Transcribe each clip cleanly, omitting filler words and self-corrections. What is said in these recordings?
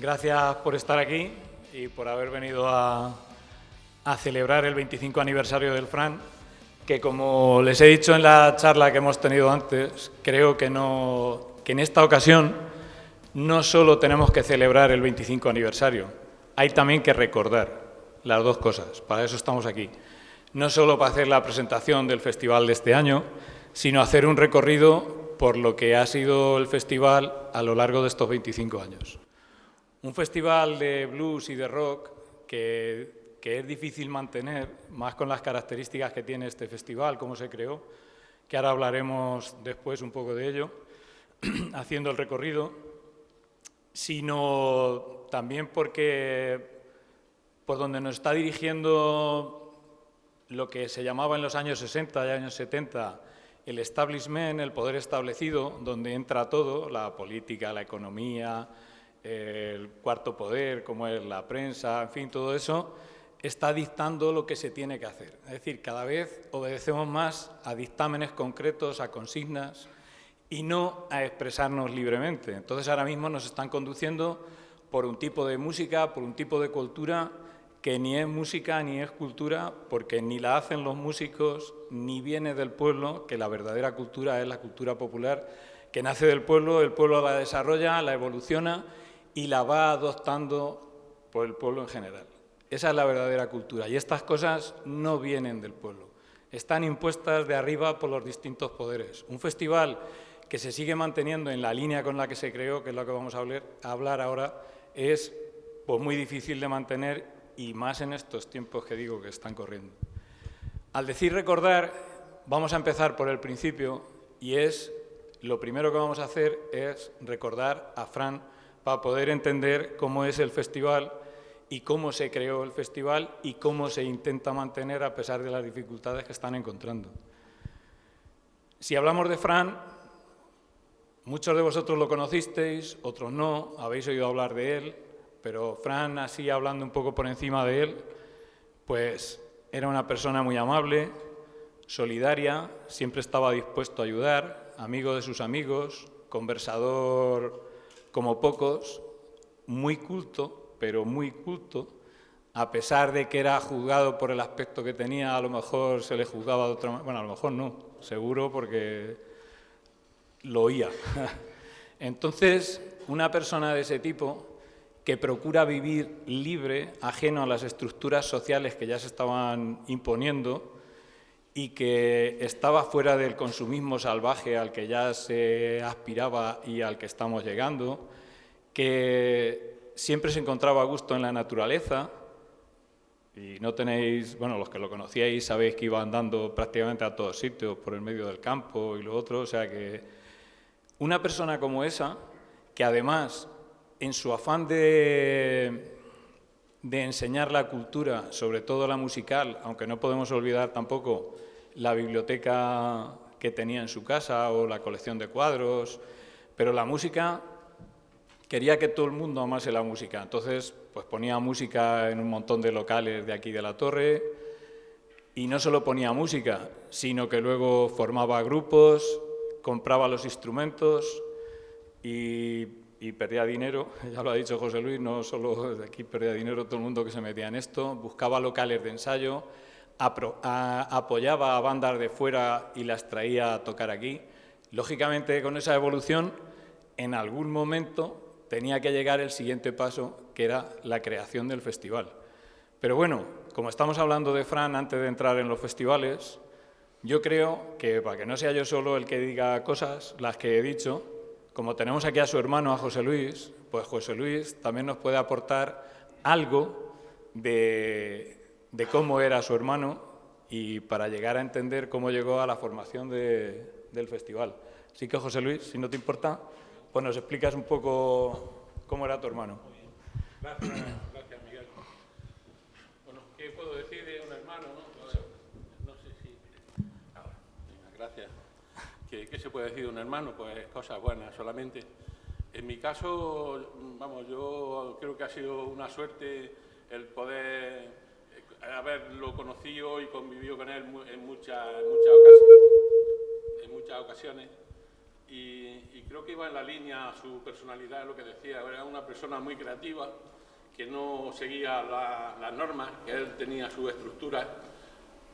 Gracias por estar aquí y por haber venido a celebrar el 25 aniversario del Fran, que como les he dicho en la charla que hemos tenido antes, creo que en esta ocasión no solo tenemos que celebrar el 25 aniversario, hay también que recordar las dos cosas, para eso estamos aquí. No solo para hacer la presentación del festival de este año, sino hacer un recorrido por lo que ha sido el festival a lo largo de estos 25 años. Un festival de blues y de rock que es difícil mantener, más con las características que tiene este festival, cómo se creó, que ahora hablaremos después un poco de ello, haciendo el recorrido, sino también porque por donde nos está dirigiendo lo que se llamaba en los años 60 y años 70 el establishment, el poder establecido, donde entra todo, la política, la economía, el cuarto poder, como es la prensa, en fin, todo eso, está dictando lo que se tiene que hacer. Es decir, cada vez obedecemos más a dictámenes concretos, a consignas, y no a expresarnos libremente. Entonces, ahora mismo nos están conduciendo por un tipo de música, por un tipo de cultura que ni es música ni es cultura, porque ni la hacen los músicos, ni viene del pueblo, que la verdadera cultura es la cultura popular, que nace del pueblo, el pueblo la desarrolla, la evoluciona y la va adoptando por el pueblo en general. Esa es la verdadera cultura y estas cosas no vienen del pueblo, están impuestas de arriba por los distintos poderes. Un festival que se sigue manteniendo en la línea con la que se creó, que es lo que vamos a hablar ahora, es pues, muy difícil de mantener y más en estos tiempos que digo que están corriendo. Al decir recordar, vamos a empezar por el principio y lo primero que vamos a hacer es recordar a Fran para poder entender cómo es el festival y cómo se creó el festival y cómo se intenta mantener a pesar de las dificultades que están encontrando. Si hablamos de Fran, muchos de vosotros lo conocisteis, otros no, habéis oído hablar de él, pero Fran, así hablando un poco por encima de él, pues era una persona muy amable, solidaria, siempre estaba dispuesto a ayudar, amigo de sus amigos, conversador como pocos, muy culto, pero muy culto, a pesar de que era juzgado por el aspecto que tenía, a lo mejor se le juzgaba de otra manera, bueno, a lo mejor no, seguro porque lo oía. Entonces, una persona de ese tipo que procura vivir libre, ajeno a las estructuras sociales que ya se estaban imponiendo y que estaba fuera del consumismo salvaje al que ya se aspiraba y al que estamos llegando, que siempre se encontraba a gusto en la naturaleza y no tenéis, bueno, los que lo conocíais sabéis que iba andando prácticamente a todos sitios por el medio del campo y lo otro, o sea que una persona como esa, que además en su afán de enseñar la cultura, sobre todo la musical, aunque no podemos olvidar tampoco la biblioteca que tenía en su casa o la colección de cuadros, pero la música, quería que todo el mundo amase la música. Entonces, pues ponía música en un montón de locales de aquí de la Torre y no solo ponía música, sino que luego formaba grupos, compraba los instrumentos y perdía dinero, ya lo ha dicho José Luis, no solo de aquí perdía dinero todo el mundo que se metía en esto, buscaba locales de ensayo, apoyaba a bandas de fuera y las traía a tocar aquí. Lógicamente, con esa evolución, en algún momento tenía que llegar el siguiente paso, que era la creación del festival. Pero bueno, como estamos hablando de Fran antes de entrar en los festivales, yo creo que, para que no sea yo solo el que diga cosas, las que he dicho, como tenemos aquí a su hermano, a José Luis, pues José Luis también nos puede aportar algo de cómo era su hermano y para llegar a entender cómo llegó a la formación del festival. Así que, José Luis, si no te importa, pues nos explicas un poco cómo era tu hermano. Gracias, Miguel. Bueno, ¿qué puedo decir de un hermano, no? No sé si... Venga, gracias. ¿Qué se puede decir de un hermano? Pues cosas buenas solamente. En mi caso, vamos, yo creo que ha sido una suerte el poder haberlo conocido y convivido con él en muchas ocasiones. y creo que iba en la línea su personalidad, lo que decía, era una persona muy creativa, que no seguía las normas, que él tenía su estructura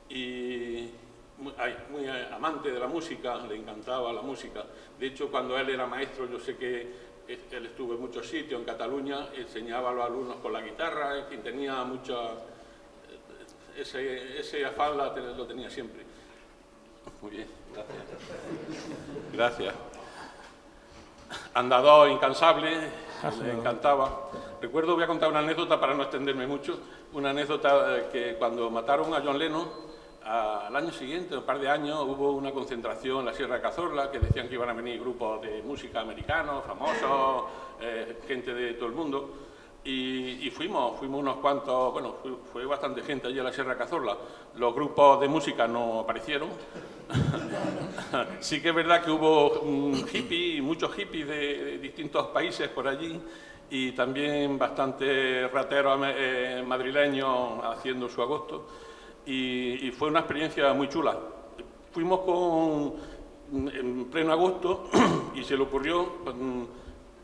y muy amante de la música, le encantaba la música. De hecho, cuando él era maestro, yo sé que él estuvo en muchos sitios, en Cataluña, enseñaba a los alumnos con la guitarra, en fin, tenía mucha... Ese afán lo tenía siempre. Muy bien, gracias. Gracias. Andador incansable, le encantaba. Recuerdo, voy a contar una anécdota para no extenderme mucho, una anécdota que cuando mataron a John Lennon, al año siguiente, un par de años, hubo una concentración en la Sierra de Cazorla, que decían que iban a venir grupos de música americanos, famosos, gente de todo el mundo, y fuimos unos cuantos, bueno, fue bastante gente allí a la Sierra de Cazorla. Los grupos de música no aparecieron. Sí que es verdad que hubo muchos hippies de distintos países por allí, y también bastantes rateros madrileños haciendo su agosto, y fue una experiencia muy chula. Fuimos en pleno agosto y se le ocurrió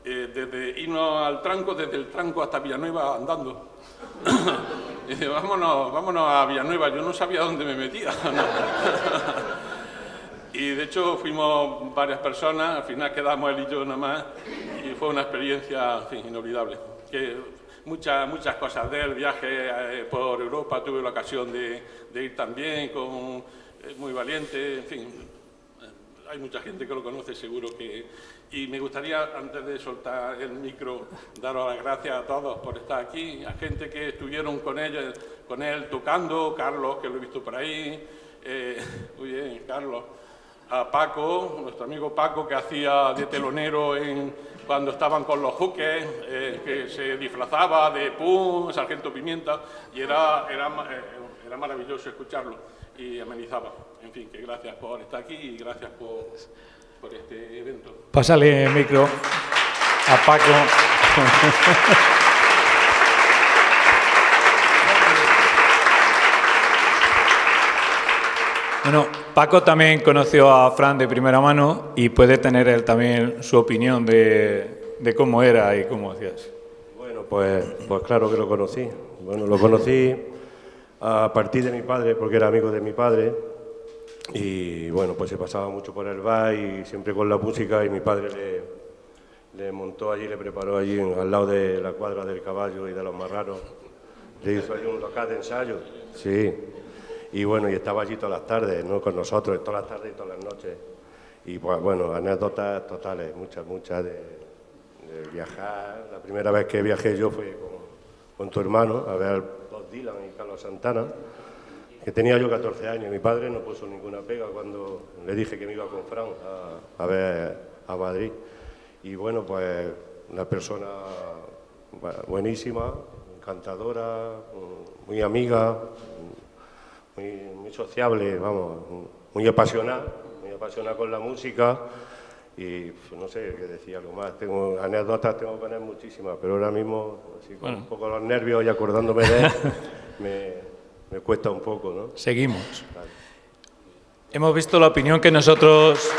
desde irnos al tranco, desde el tranco hasta Villanueva andando. Y dice, vámonos a Villanueva, yo no sabía dónde me metía. Y de hecho fuimos varias personas, al final quedamos él y yo nada más, y fue una experiencia, en fin, inolvidable. Muchas cosas del viaje por Europa, tuve la ocasión de ir también, muy valiente, en fin, hay mucha gente que lo conoce seguro que... Y me gustaría, antes de soltar el micro, daros las gracias a todos por estar aquí, a gente que estuvieron con él tocando, Carlos, que lo he visto por ahí, muy bien, Carlos, a Paco, nuestro amigo Paco, que hacía de telonero cuando estaban con los Juques, que se disfrazaba de Pum, Sargento Pimienta, y era maravilloso escucharlo y amenizaba. En fin, que gracias por estar aquí y gracias por este evento. Pásale el micro a Paco. Bueno, Paco también conoció a Fran de primera mano y puede tener él también su opinión de cómo era y cómo hacías. Bueno, pues claro que lo conocí. Bueno, lo conocí a partir de mi padre, porque era amigo de mi padre. Y bueno, pues se pasaba mucho por el bar y siempre con la música, y mi padre le montó allí, le preparó allí al lado de la cuadra del caballo y de los marranos. Le hizo allí un local de ensayo, sí. Y bueno, y estaba allí todas las tardes, ¿no? Con nosotros, todas las tardes y todas las noches. Y pues bueno, anécdotas totales, muchas de viajar. La primera vez que viajé yo fue con tu hermano a ver Bob Dylan y Carlos Santana, que tenía yo 14 años. Mi padre no puso ninguna pega cuando le dije que me iba con Fran a ver a Madrid. Y bueno, pues una persona buenísima, encantadora, muy amiga, muy sociable, vamos, muy apasionada con la música. Y no sé qué decía lo más, tengo anécdotas, tengo que poner muchísimas, pero ahora mismo, así con un poco los nervios y acordándome de él, me cuesta un poco, ¿no? Seguimos. Vale. Hemos visto la opinión que nosotros...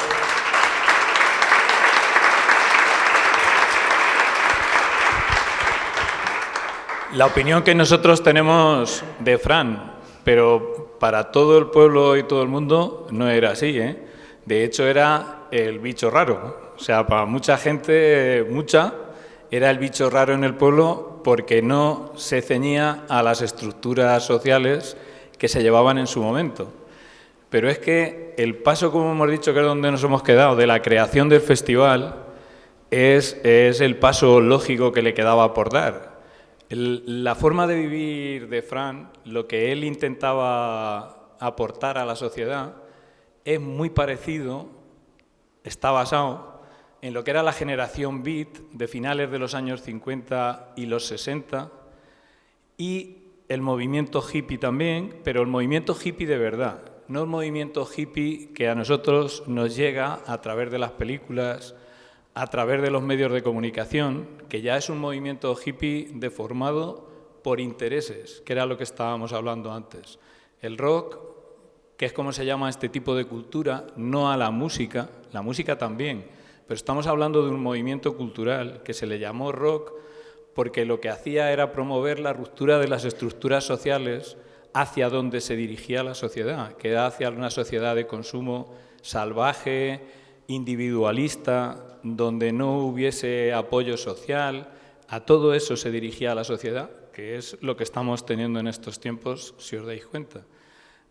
La opinión que nosotros tenemos de Fran, pero para todo el pueblo y todo el mundo no era así, ¿eh? De hecho, era el bicho raro. O sea, para mucha gente, era el bicho raro en el pueblo porque no se ceñía a las estructuras sociales que se llevaban en su momento. Pero es que el paso, como hemos dicho, que es donde nos hemos quedado, de la creación del festival, es el paso lógico que le quedaba por dar. La forma de vivir de Fran, lo que él intentaba aportar a la sociedad, es muy parecido, está basado en lo que era la generación beat de finales de los años 50 y los 60 y el movimiento hippie también, pero el movimiento hippie de verdad, no el movimiento hippie que a nosotros nos llega a través de las películas, a través de los medios de comunicación, que ya es un movimiento hippie deformado por intereses, que era lo que estábamos hablando antes. El rock, que es como se llama este tipo de cultura, no a la música también, pero estamos hablando de un movimiento cultural que se le llamó rock porque lo que hacía era promover la ruptura de las estructuras sociales hacia donde se dirigía la sociedad, que era hacia una sociedad de consumo salvaje, individualista, donde no hubiese apoyo social. A todo eso se dirigía la sociedad, que es lo que estamos teniendo en estos tiempos, si os dais cuenta.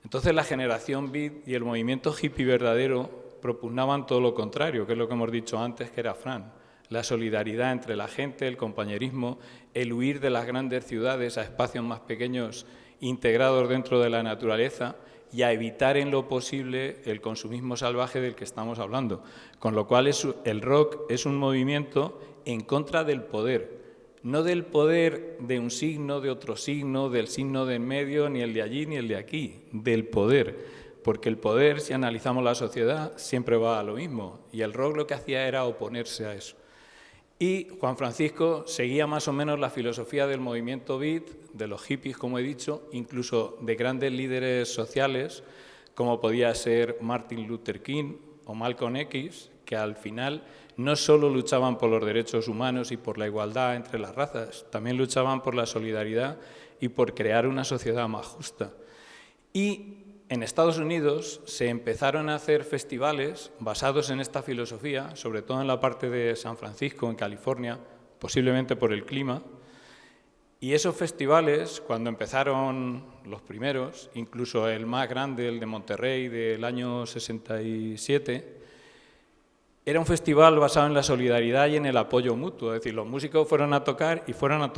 Entonces la generación beat y el movimiento hippie verdadero propugnaban todo lo contrario, que es lo que hemos dicho antes, que era Fran. La solidaridad entre la gente, el compañerismo, el huir de las grandes ciudades a espacios más pequeños integrados dentro de la naturaleza y a evitar en lo posible el consumismo salvaje del que estamos hablando. Con lo cual el rock es un movimiento en contra del poder, no del poder de un signo, de otro signo, del signo de en medio, ni el de allí ni el de aquí, del poder. Porque el poder, si analizamos la sociedad, siempre va a lo mismo. Y el rock lo que hacía era oponerse a eso. Y Juan Francisco seguía más o menos la filosofía del movimiento beat, de los hippies, como he dicho, incluso de grandes líderes sociales, como podía ser Martin Luther King o Malcolm X, que al final no solo luchaban por los derechos humanos y por la igualdad entre las razas, también luchaban por la solidaridad y por crear una sociedad más justa. Y en Estados Unidos se empezaron a hacer festivales basados en esta filosofía, sobre todo en la parte de San Francisco, en California, posiblemente por el clima. Y esos festivales, cuando empezaron los primeros, incluso el más grande, el de Monterrey, del año 67, era un festival basado en la solidaridad y en el apoyo mutuo. Es decir, los músicos fueron a tocar y fueron a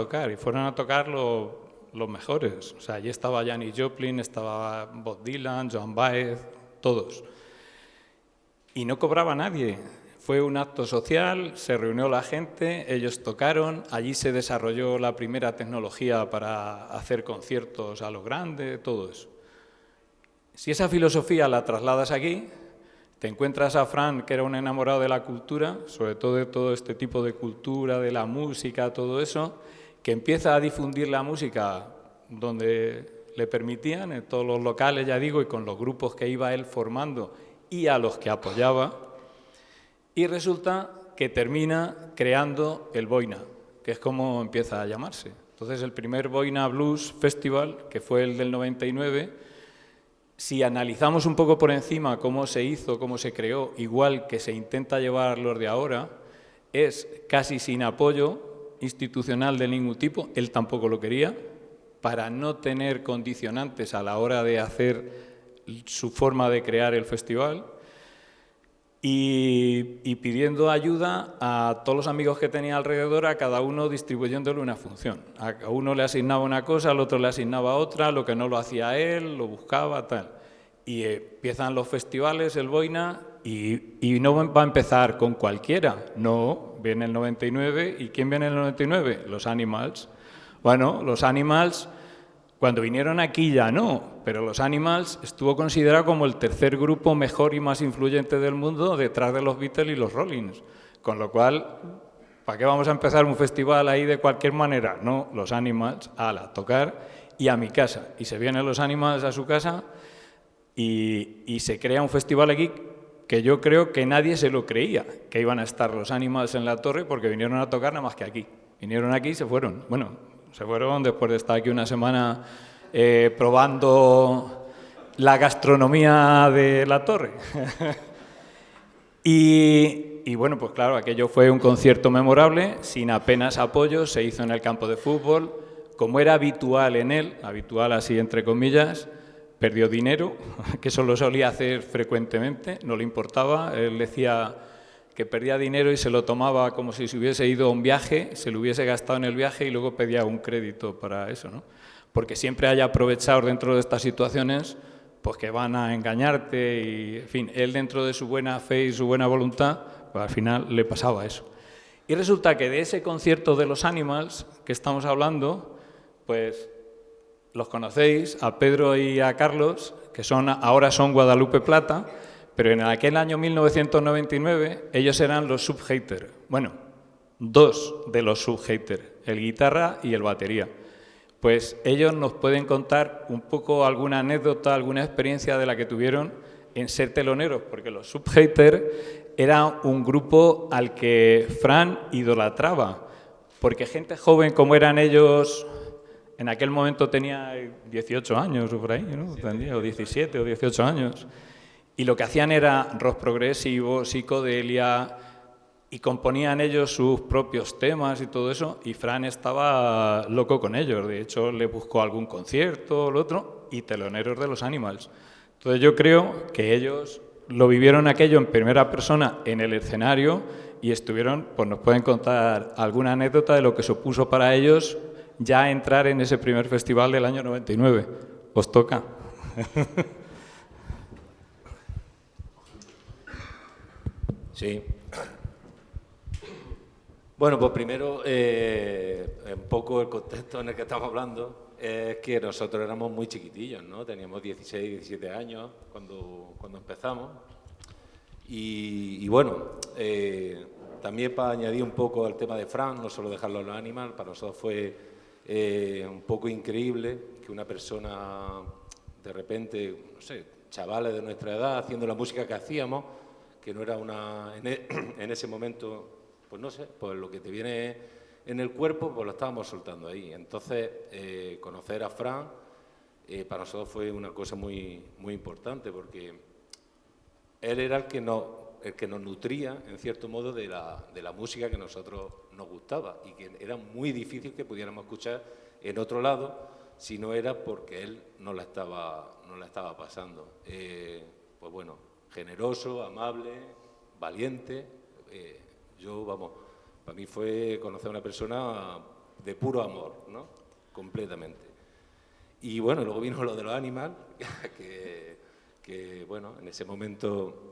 tocar los mejores. O sea, allí estaba Janis Joplin, estaba Bob Dylan, Joan Baez, todos. Y no cobraba nadie. Fue un acto social, se reunió la gente, ellos tocaron, allí se desarrolló la primera tecnología para hacer conciertos a lo grande, todo eso. Si esa filosofía la trasladas aquí, te encuentras a Fran, que era un enamorado de la cultura, sobre todo de todo este tipo de cultura, de la música, todo eso, que empieza a difundir la música donde le permitían, en todos los locales, ya digo, y con los grupos que iba él formando y a los que apoyaba, y resulta que termina creando el Boina, que es como empieza a llamarse. Entonces, el primer Boina Blues Festival, que fue el del 99, si analizamos un poco por encima cómo se hizo, cómo se creó, igual que se intenta llevar los de ahora, es casi sin apoyo institucional de ningún tipo, él tampoco lo quería, para no tener condicionantes a la hora de hacer su forma de crear el festival, y pidiendo ayuda a todos los amigos que tenía alrededor, a cada uno distribuyéndole una función. A uno le asignaba una cosa, al otro le asignaba otra, lo que no lo hacía él, lo buscaba, tal. Y empiezan los festivales, el Boina, y no va a empezar con cualquiera, no, viene el 99, ¿y quién viene en el 99? Los Animals. Bueno, los Animals, cuando vinieron aquí ya no, pero los Animals estuvo considerado como el tercer grupo mejor y más influyente del mundo detrás de los Beatles y los Rollins, con lo cual, ¿para qué vamos a empezar un festival ahí de cualquier manera? No, los Animals, a tocar y a mi casa. Y se vienen los Animals a su casa y se crea un festival aquí que yo creo que nadie se lo creía, que iban a estar los Animals en la torre porque vinieron a tocar nada más que aquí. Vinieron aquí y se fueron. Bueno, se fueron después de estar aquí una semana probando la gastronomía de la torre. Y bueno, pues claro, aquello fue un concierto memorable, sin apenas apoyo, se hizo en el campo de fútbol. Como era habitual en él, habitual así entre comillas, perdió dinero, que eso lo solía hacer frecuentemente, no le importaba. Él decía que perdía dinero y se lo tomaba como si se hubiese ido a un viaje, se lo hubiese gastado en el viaje y luego pedía un crédito para eso, ¿no? Porque siempre haya aprovechado dentro de estas situaciones, pues que van a engañarte y, en fin, él dentro de su buena fe y su buena voluntad, pues al final le pasaba eso. Y resulta que de ese concierto de los Animals que estamos hablando, pues los conocéis, a Pedro y a Carlos, que ahora son Guadalupe Plata, pero en aquel año 1999 ellos eran los Subhaters. Bueno, dos de los Subhaters, el guitarra y el batería. Pues ellos nos pueden contar un poco alguna anécdota, alguna experiencia de la que tuvieron en ser teloneros, porque los Subhaters era un grupo al que Fran idolatraba, porque gente joven como eran ellos, en aquel momento tenía 18 años o por ahí, ¿no? O 17 o 18 años, y lo que hacían era rock progresivo, psicodelia, y componían ellos sus propios temas y todo eso, y Fran estaba loco con ellos. De hecho, le buscó algún concierto o lo otro, y teloneros de los Animals. Entonces yo creo que ellos lo vivieron aquello en primera persona en el escenario y estuvieron, pues nos pueden contar alguna anécdota de lo que supuso para ellos ya entrar en ese primer festival del año 99. ¿Os toca? Sí. Bueno, pues primero, un poco el contexto en el que estamos hablando es que nosotros éramos muy chiquitillos, ¿no? Teníamos 16, 17 años cuando empezamos. Y bueno, también para añadir un poco al tema de Fran, no solo dejarlo en los Animals, para nosotros fue un poco increíble que una persona, de repente, no sé, chavales de nuestra edad, haciendo la música que hacíamos, que no era en ese momento, pues no sé, pues lo que te viene en el cuerpo, pues lo estábamos soltando ahí. Entonces, conocer a Fran para nosotros fue una cosa muy, muy importante, porque él era el que nos nutría, en cierto modo, de la música que a nosotros nos gustaba y que era muy difícil que pudiéramos escuchar en otro lado si no era porque él nos la estaba pasando. Pues bueno, generoso, amable, valiente. Para mí fue conocer a una persona de puro amor, ¿no? Completamente. Y bueno, luego vino lo de los Animals, que bueno, en ese momento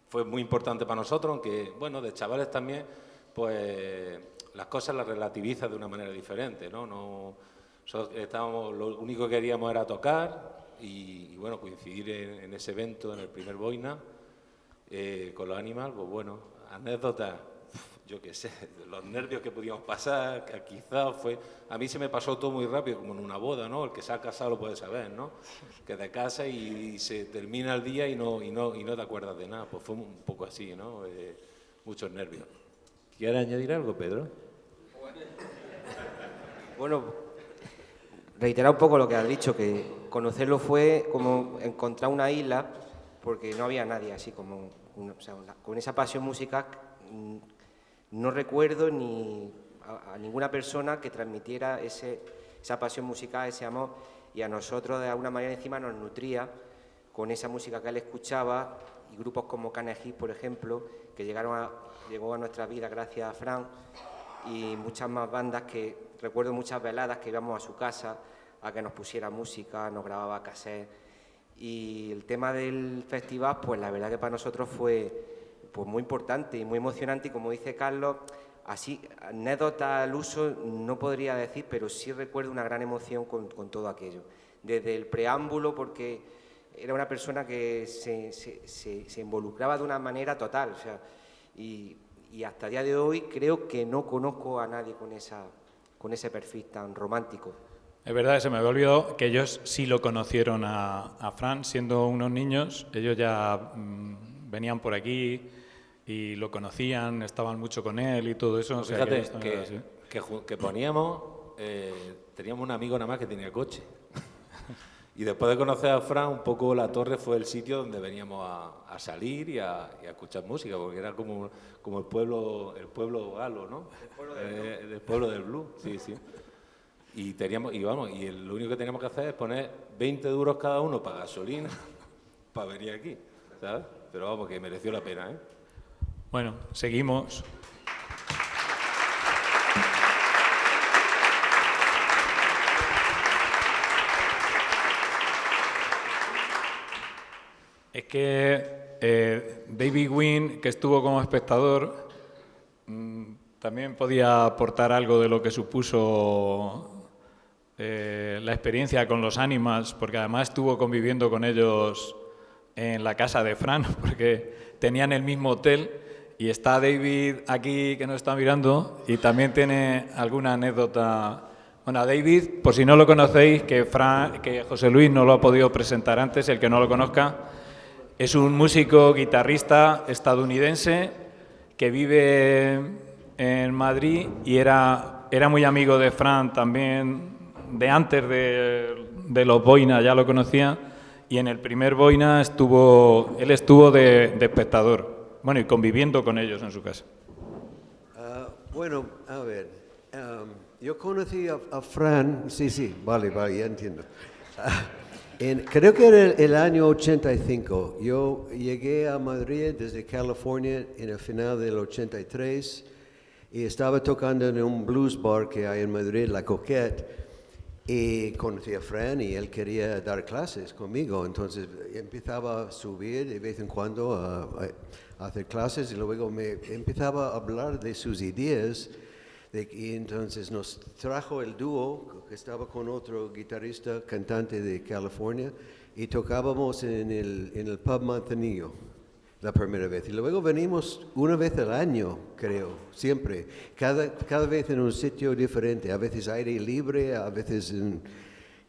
fue muy importante para nosotros, aunque bueno, de chavales también, pues las cosas las relativizas de una manera diferente, ¿no? Lo único que queríamos era tocar y bueno, coincidir en ese evento, en el primer Boina, con los Animals. Pues bueno, anécdotas, yo qué sé, los nervios que podíamos pasar, que quizás a mí se me pasó todo muy rápido, como en una boda, ¿no? El que se ha casado lo puede saber, ¿no? Que te casas y se termina el día y no te acuerdas de nada. Pues fue un poco así, ¿no? Muchos nervios. ¿Quieres añadir algo, Pedro? Bueno, reiterar un poco lo que has dicho, que conocerlo fue como encontrar una isla, porque no había nadie así como, con esa pasión musical. No recuerdo ni a ninguna persona que transmitiera esa pasión musical, ese amor, y a nosotros de alguna manera encima nos nutría con esa música que él escuchaba, y grupos como Canegis, por ejemplo, que llegó a nuestra vida gracias a Fran, y muchas más bandas que recuerdo muchas veladas que íbamos a su casa a que nos pusiera música, nos grababa cassettes. Y el tema del festival, pues la verdad que para nosotros fue pues muy importante y muy emocionante, y como dice Carlos, así, anécdota al uso no podría decir, pero sí recuerdo una gran emoción con todo aquello. Desde el preámbulo, porque era una persona que se involucraba de una manera total, o sea, y hasta el día de hoy creo que no conozco a nadie con ese perfil tan romántico. Es verdad, se me había olvidado que ellos sí lo conocieron a Fran siendo unos niños. Ellos ya venían por aquí y lo conocían, estaban mucho con él y todo eso. Pues fíjate que poníamos, teníamos un amigo nada más que tenía coche. Y después de conocer a Fran, un poco La Torre fue el sitio donde veníamos a salir y a escuchar música, porque era como el pueblo galo, ¿no? El pueblo del blues, sí, sí. Y lo único que teníamos que hacer es poner 20 duros cada uno para gasolina para venir aquí, ¿sabes? Pero vamos, que mereció la pena, ¿eh? Bueno, seguimos. Es que David Wynn, que estuvo como espectador, también podía aportar algo de lo que supuso la experiencia con los Animals, porque además estuvo conviviendo con ellos en la casa de Fran, porque tenían el mismo hotel, y está David aquí que nos está mirando y también tiene alguna anécdota. Bueno, a David, por si no lo conocéis, que José Luis no lo ha podido presentar antes, el que no lo conozca, Es un músico guitarrista estadounidense que vive en Madrid y era muy amigo de Fran también, de antes de los Boina, ya lo conocía, y en el primer Boina él estuvo de espectador, bueno, y conviviendo con ellos en su casa. Bueno, a ver, yo conocí a Fran, sí, vale, ya entiendo. Creo que era el año 85. Yo llegué a Madrid desde California en el final del 83 y estaba tocando en un blues bar que hay en Madrid, La Coquette, y conocí a Fran y él quería dar clases conmigo. Entonces empezaba a subir de vez en cuando a hacer clases y luego me empezaba a hablar de sus ideas. Y entonces nos trajo el dúo, que estaba con otro guitarrista, cantante de California, y tocábamos en el Pub Manzanillo la primera vez. Y luego venimos una vez al año, creo, siempre, cada vez en un sitio diferente, a veces aire libre, a veces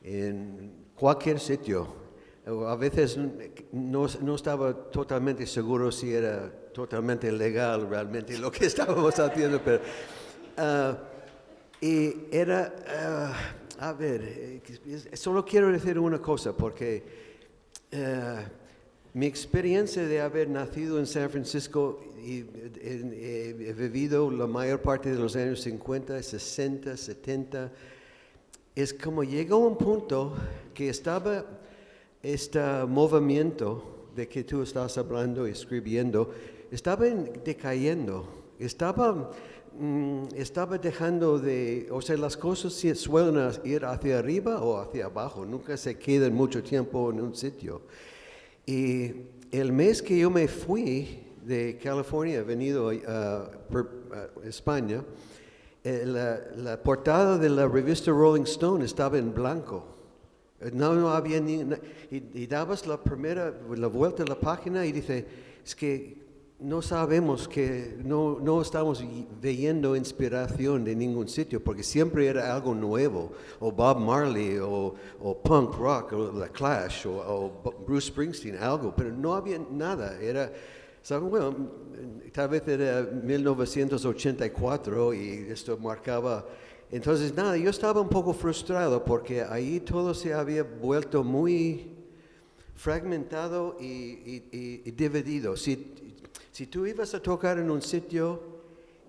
en cualquier sitio. A veces no estaba totalmente seguro si era totalmente legal realmente lo que estábamos haciendo, pero... y era, a ver, solo quiero decir una cosa, porque mi experiencia de haber nacido en San Francisco y he vivido la mayor parte de los años 50, 60, 70, es como llegó un punto que estaba este movimiento de que tú estás hablando y escribiendo, estaba decayendo, estaba dejando de, o sea, las cosas suelen ir hacia arriba o hacia abajo, nunca se quedan mucho tiempo en un sitio. Y el mes que yo me fui de California, he venido a España, la portada de la revista Rolling Stone estaba en blanco. No había y dabas la vuelta a la página y dice, es que no sabemos no estamos viendo inspiración de ningún sitio, porque siempre era algo nuevo, o Bob Marley, o punk rock, o The Clash, o Bruce Springsteen, algo, pero no había nada, bueno, tal vez era 1984 y esto marcaba, entonces nada, yo estaba un poco frustrado porque ahí todo se había vuelto muy fragmentado y dividido. Si tú ibas a tocar en un sitio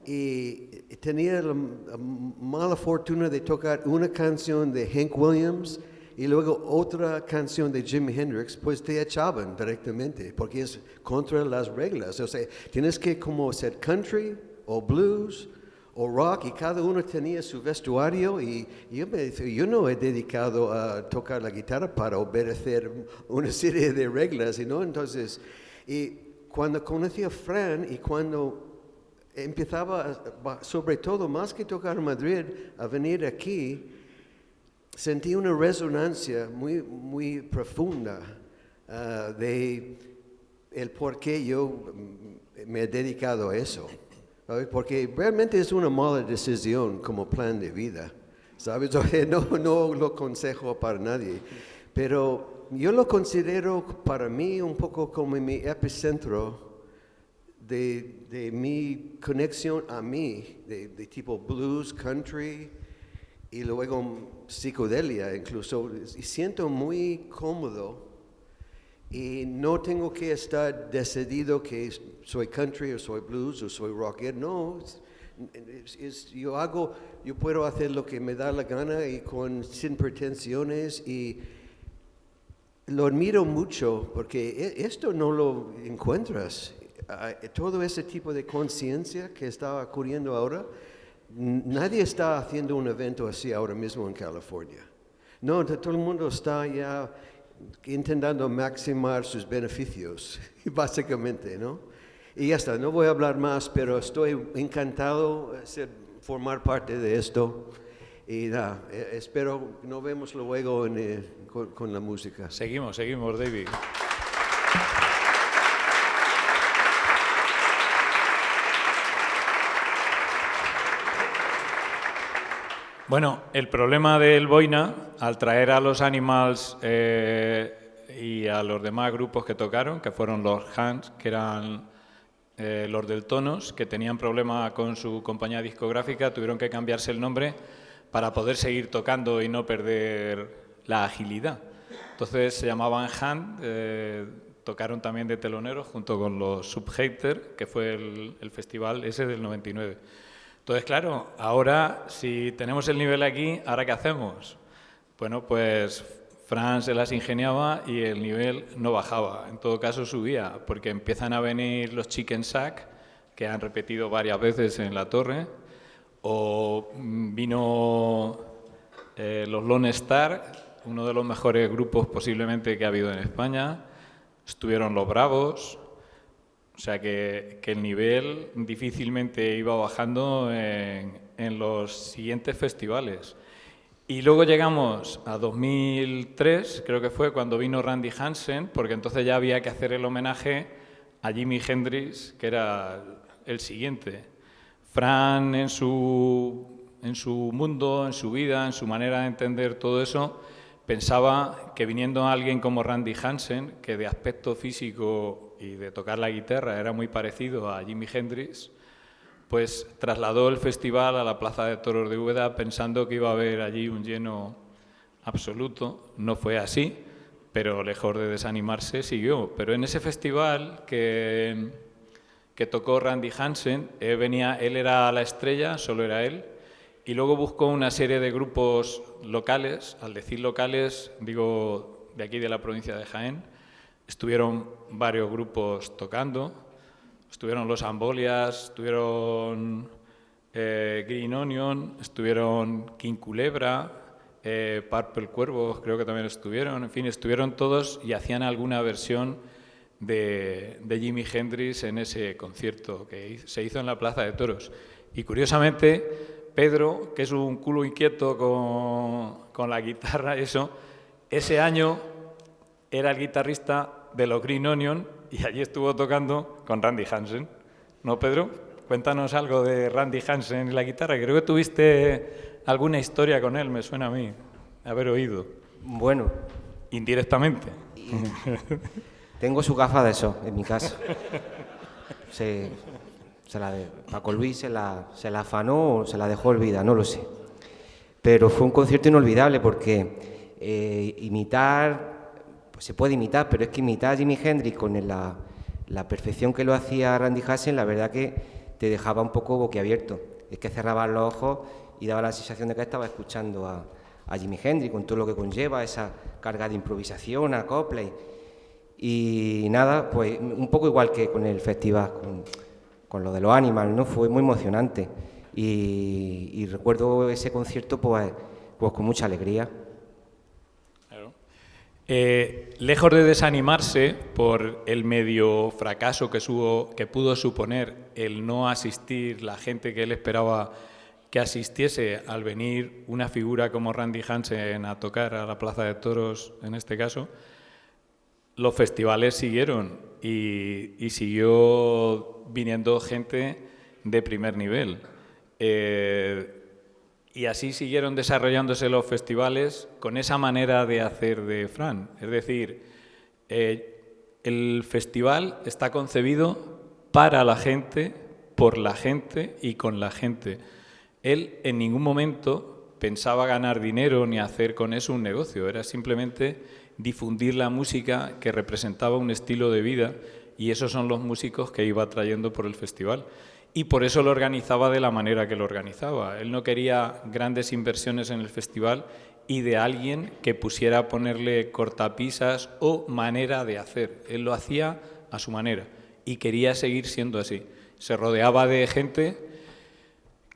y tenías la mala fortuna de tocar una canción de Hank Williams y luego otra canción de Jimi Hendrix, pues te echaban directamente, porque es contra las reglas. O sea, tienes que como ser country o blues o rock, y cada uno tenía su vestuario, y yo no he dedicado a tocar la guitarra para obedecer una serie de reglas, ¿no? Entonces, cuando conocí a Fran y cuando empezaba, sobre todo, más que tocar en Madrid, a venir aquí, sentí una resonancia muy, muy profunda de el por qué yo me he dedicado a eso. ¿Sabes? Porque realmente es una mala decisión como plan de vida, ¿sabes? No lo aconsejo para nadie, pero yo lo considero para mí un poco como mi epicentro de mi conexión a mí, de tipo blues, country y luego psicodelia incluso. Y siento muy cómodo y no tengo que estar decidido que soy country o soy blues o soy rocker. No, yo puedo hacer lo que me da la gana y sin pretensiones, y lo admiro mucho porque esto no lo encuentras. Todo ese tipo de conciencia que está ocurriendo ahora, nadie está haciendo un evento así ahora mismo en California. No, todo el mundo está ya intentando maximizar sus beneficios, básicamente, ¿no? Y ya está, no voy a hablar más, pero estoy encantado de formar parte de esto. Y nada, espero nos vemos luego con la música. Seguimos, David. Bueno, el problema del Boina, al traer a los Animals y a los demás grupos que tocaron, que fueron los Hans, que eran los del Tonos, que tenían problemas con su compañía discográfica, tuvieron que cambiarse el nombre para poder seguir tocando y no perder la agilidad. Entonces se llamaban Hand, tocaron también de teloneros junto con los Subhater, que fue el festival ese del 99. Entonces, claro, ahora si tenemos el nivel aquí, ¿ahora qué hacemos? Bueno, pues Fran se las ingeniaba y el nivel no bajaba, en todo caso subía, porque empiezan a venir los Chicken Shack, que han repetido varias veces en la torre, o vino los Lone Star, uno de los mejores grupos posiblemente que ha habido en España, estuvieron los Bravos, o sea que el nivel difícilmente iba bajando en los siguientes festivales. Y luego llegamos a 2003, creo que fue, cuando vino Randy Hansen, porque entonces ya había que hacer el homenaje a Jimi Hendrix, que era el siguiente. Fran, en su mundo, en su vida, en su manera de entender todo eso, pensaba que viniendo alguien como Randy Hansen, que de aspecto físico y de tocar la guitarra era muy parecido a Jimi Hendrix, pues trasladó el festival a la Plaza de Toros de Úbeda pensando que iba a haber allí un lleno absoluto. No fue así, pero lejos de desanimarse siguió. Pero en ese festival que tocó Randy Hansen, él era la estrella, solo era él, y luego buscó una serie de grupos locales. Al decir locales, digo de aquí de la provincia de Jaén. Estuvieron varios grupos tocando. Estuvieron los Ambolias, estuvieron Green Onion, estuvieron King Culebra, Purple Cuervos, creo que también estuvieron. En fin, estuvieron todos y hacían alguna versión de Jimi Hendrix en ese concierto que se hizo en la Plaza de Toros. Y curiosamente, Pedro, que es un culo inquieto con la guitarra, ese año era el guitarrista de los Green Onion y allí estuvo tocando con Randy Hansen. ¿No, Pedro? Cuéntanos algo de Randy Hansen y la guitarra. Creo que tuviste alguna historia con él, me suena a mí, haber oído. Bueno. Indirectamente. Tengo su gafa de eso en mi casa. Paco Luis se la afanó o se la dejó olvidada, no lo sé. Pero fue un concierto inolvidable porque imitar... se puede imitar, pero es que imitar a Jimi Hendrix con la perfección que lo hacía Randy Hansen, la verdad que te dejaba un poco boquiabierto. Es que cerrabas los ojos y daba la sensación de que estaba escuchando a Jimi Hendrix, con todo lo que conlleva, esa carga de improvisación, acople. Y nada, pues un poco igual que con el festival, con lo de los Animals, ¿no? Fue muy emocionante. Y recuerdo ese concierto pues con mucha alegría. Lejos de desanimarse por el medio fracaso que pudo suponer el no asistir la gente que él esperaba que asistiese al venir una figura como Randy Hansen a tocar a la Plaza de Toros, en este caso, los festivales siguieron y siguió viniendo gente de primer nivel. Y así siguieron desarrollándose los festivales con esa manera de hacer de Fran. Es decir, el festival está concebido para la gente, por la gente y con la gente. Él en ningún momento pensaba ganar dinero ni hacer con eso un negocio. Era simplemente difundir la música que representaba un estilo de vida y esos son los músicos que iba trayendo por el festival. Y por eso lo organizaba de la manera que lo organizaba. Él no quería grandes inversiones en el festival y de alguien que pusiera a ponerle cortapisas o manera de hacer. Él lo hacía a su manera y quería seguir siendo así. Se rodeaba de gente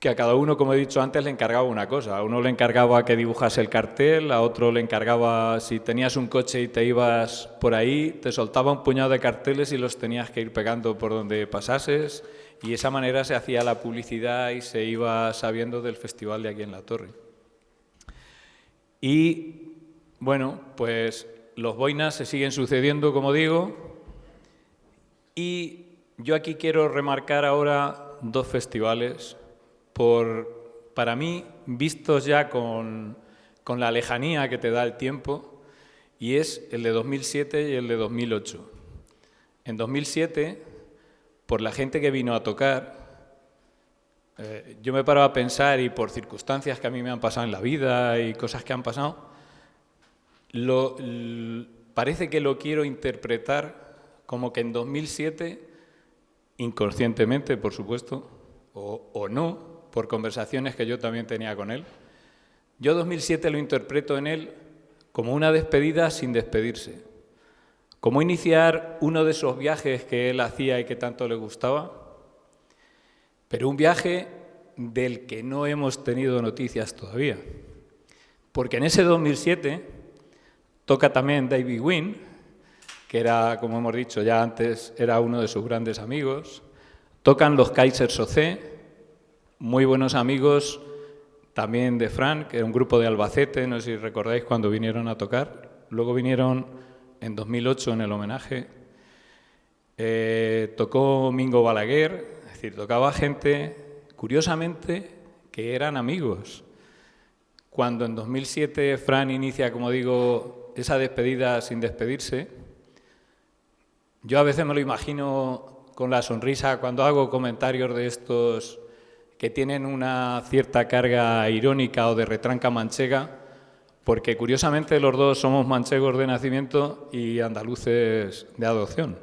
que a cada uno, como he dicho antes, le encargaba una cosa. A uno le encargaba que dibujase el cartel, a otro le encargaba, si tenías un coche y te ibas por ahí, te soltaba un puñado de carteles y los tenías que ir pegando por donde pasases. Y de esa manera se hacía la publicidad y se iba sabiendo del festival de aquí en la Torre. Y, bueno, pues los boinas se siguen sucediendo, como digo, y yo aquí quiero remarcar ahora dos festivales, para mí, vistos ya con la lejanía que te da el tiempo, y es el de 2007 y el de 2008. En 2007, por la gente que vino a tocar, yo me paraba a pensar, y por circunstancias que a mí me han pasado en la vida y cosas que han pasado, parece que lo quiero interpretar como que en 2007, inconscientemente, por supuesto, o no, por conversaciones que yo también tenía con él, yo 2007 lo interpreto en él como una despedida sin despedirse, como iniciar uno de esos viajes que él hacía y que tanto le gustaba, pero un viaje del que no hemos tenido noticias todavía. Porque en ese 2007 toca también David Wynn, que era, como hemos dicho ya antes, era uno de sus grandes amigos. Tocan los Kaiser Socé, muy buenos amigos también de Fran, que era un grupo de Albacete, no sé si recordáis cuando vinieron a tocar. Luego vinieron en 2008 en el homenaje. Tocó Mingo Balaguer, es decir, tocaba gente, curiosamente, que eran amigos. Cuando en 2007 Fran inicia, como digo, esa despedida sin despedirse, yo a veces me lo imagino con la sonrisa cuando hago comentarios de estos que tienen una cierta carga irónica o de retranca manchega, porque curiosamente los dos somos manchegos de nacimiento y andaluces de adopción.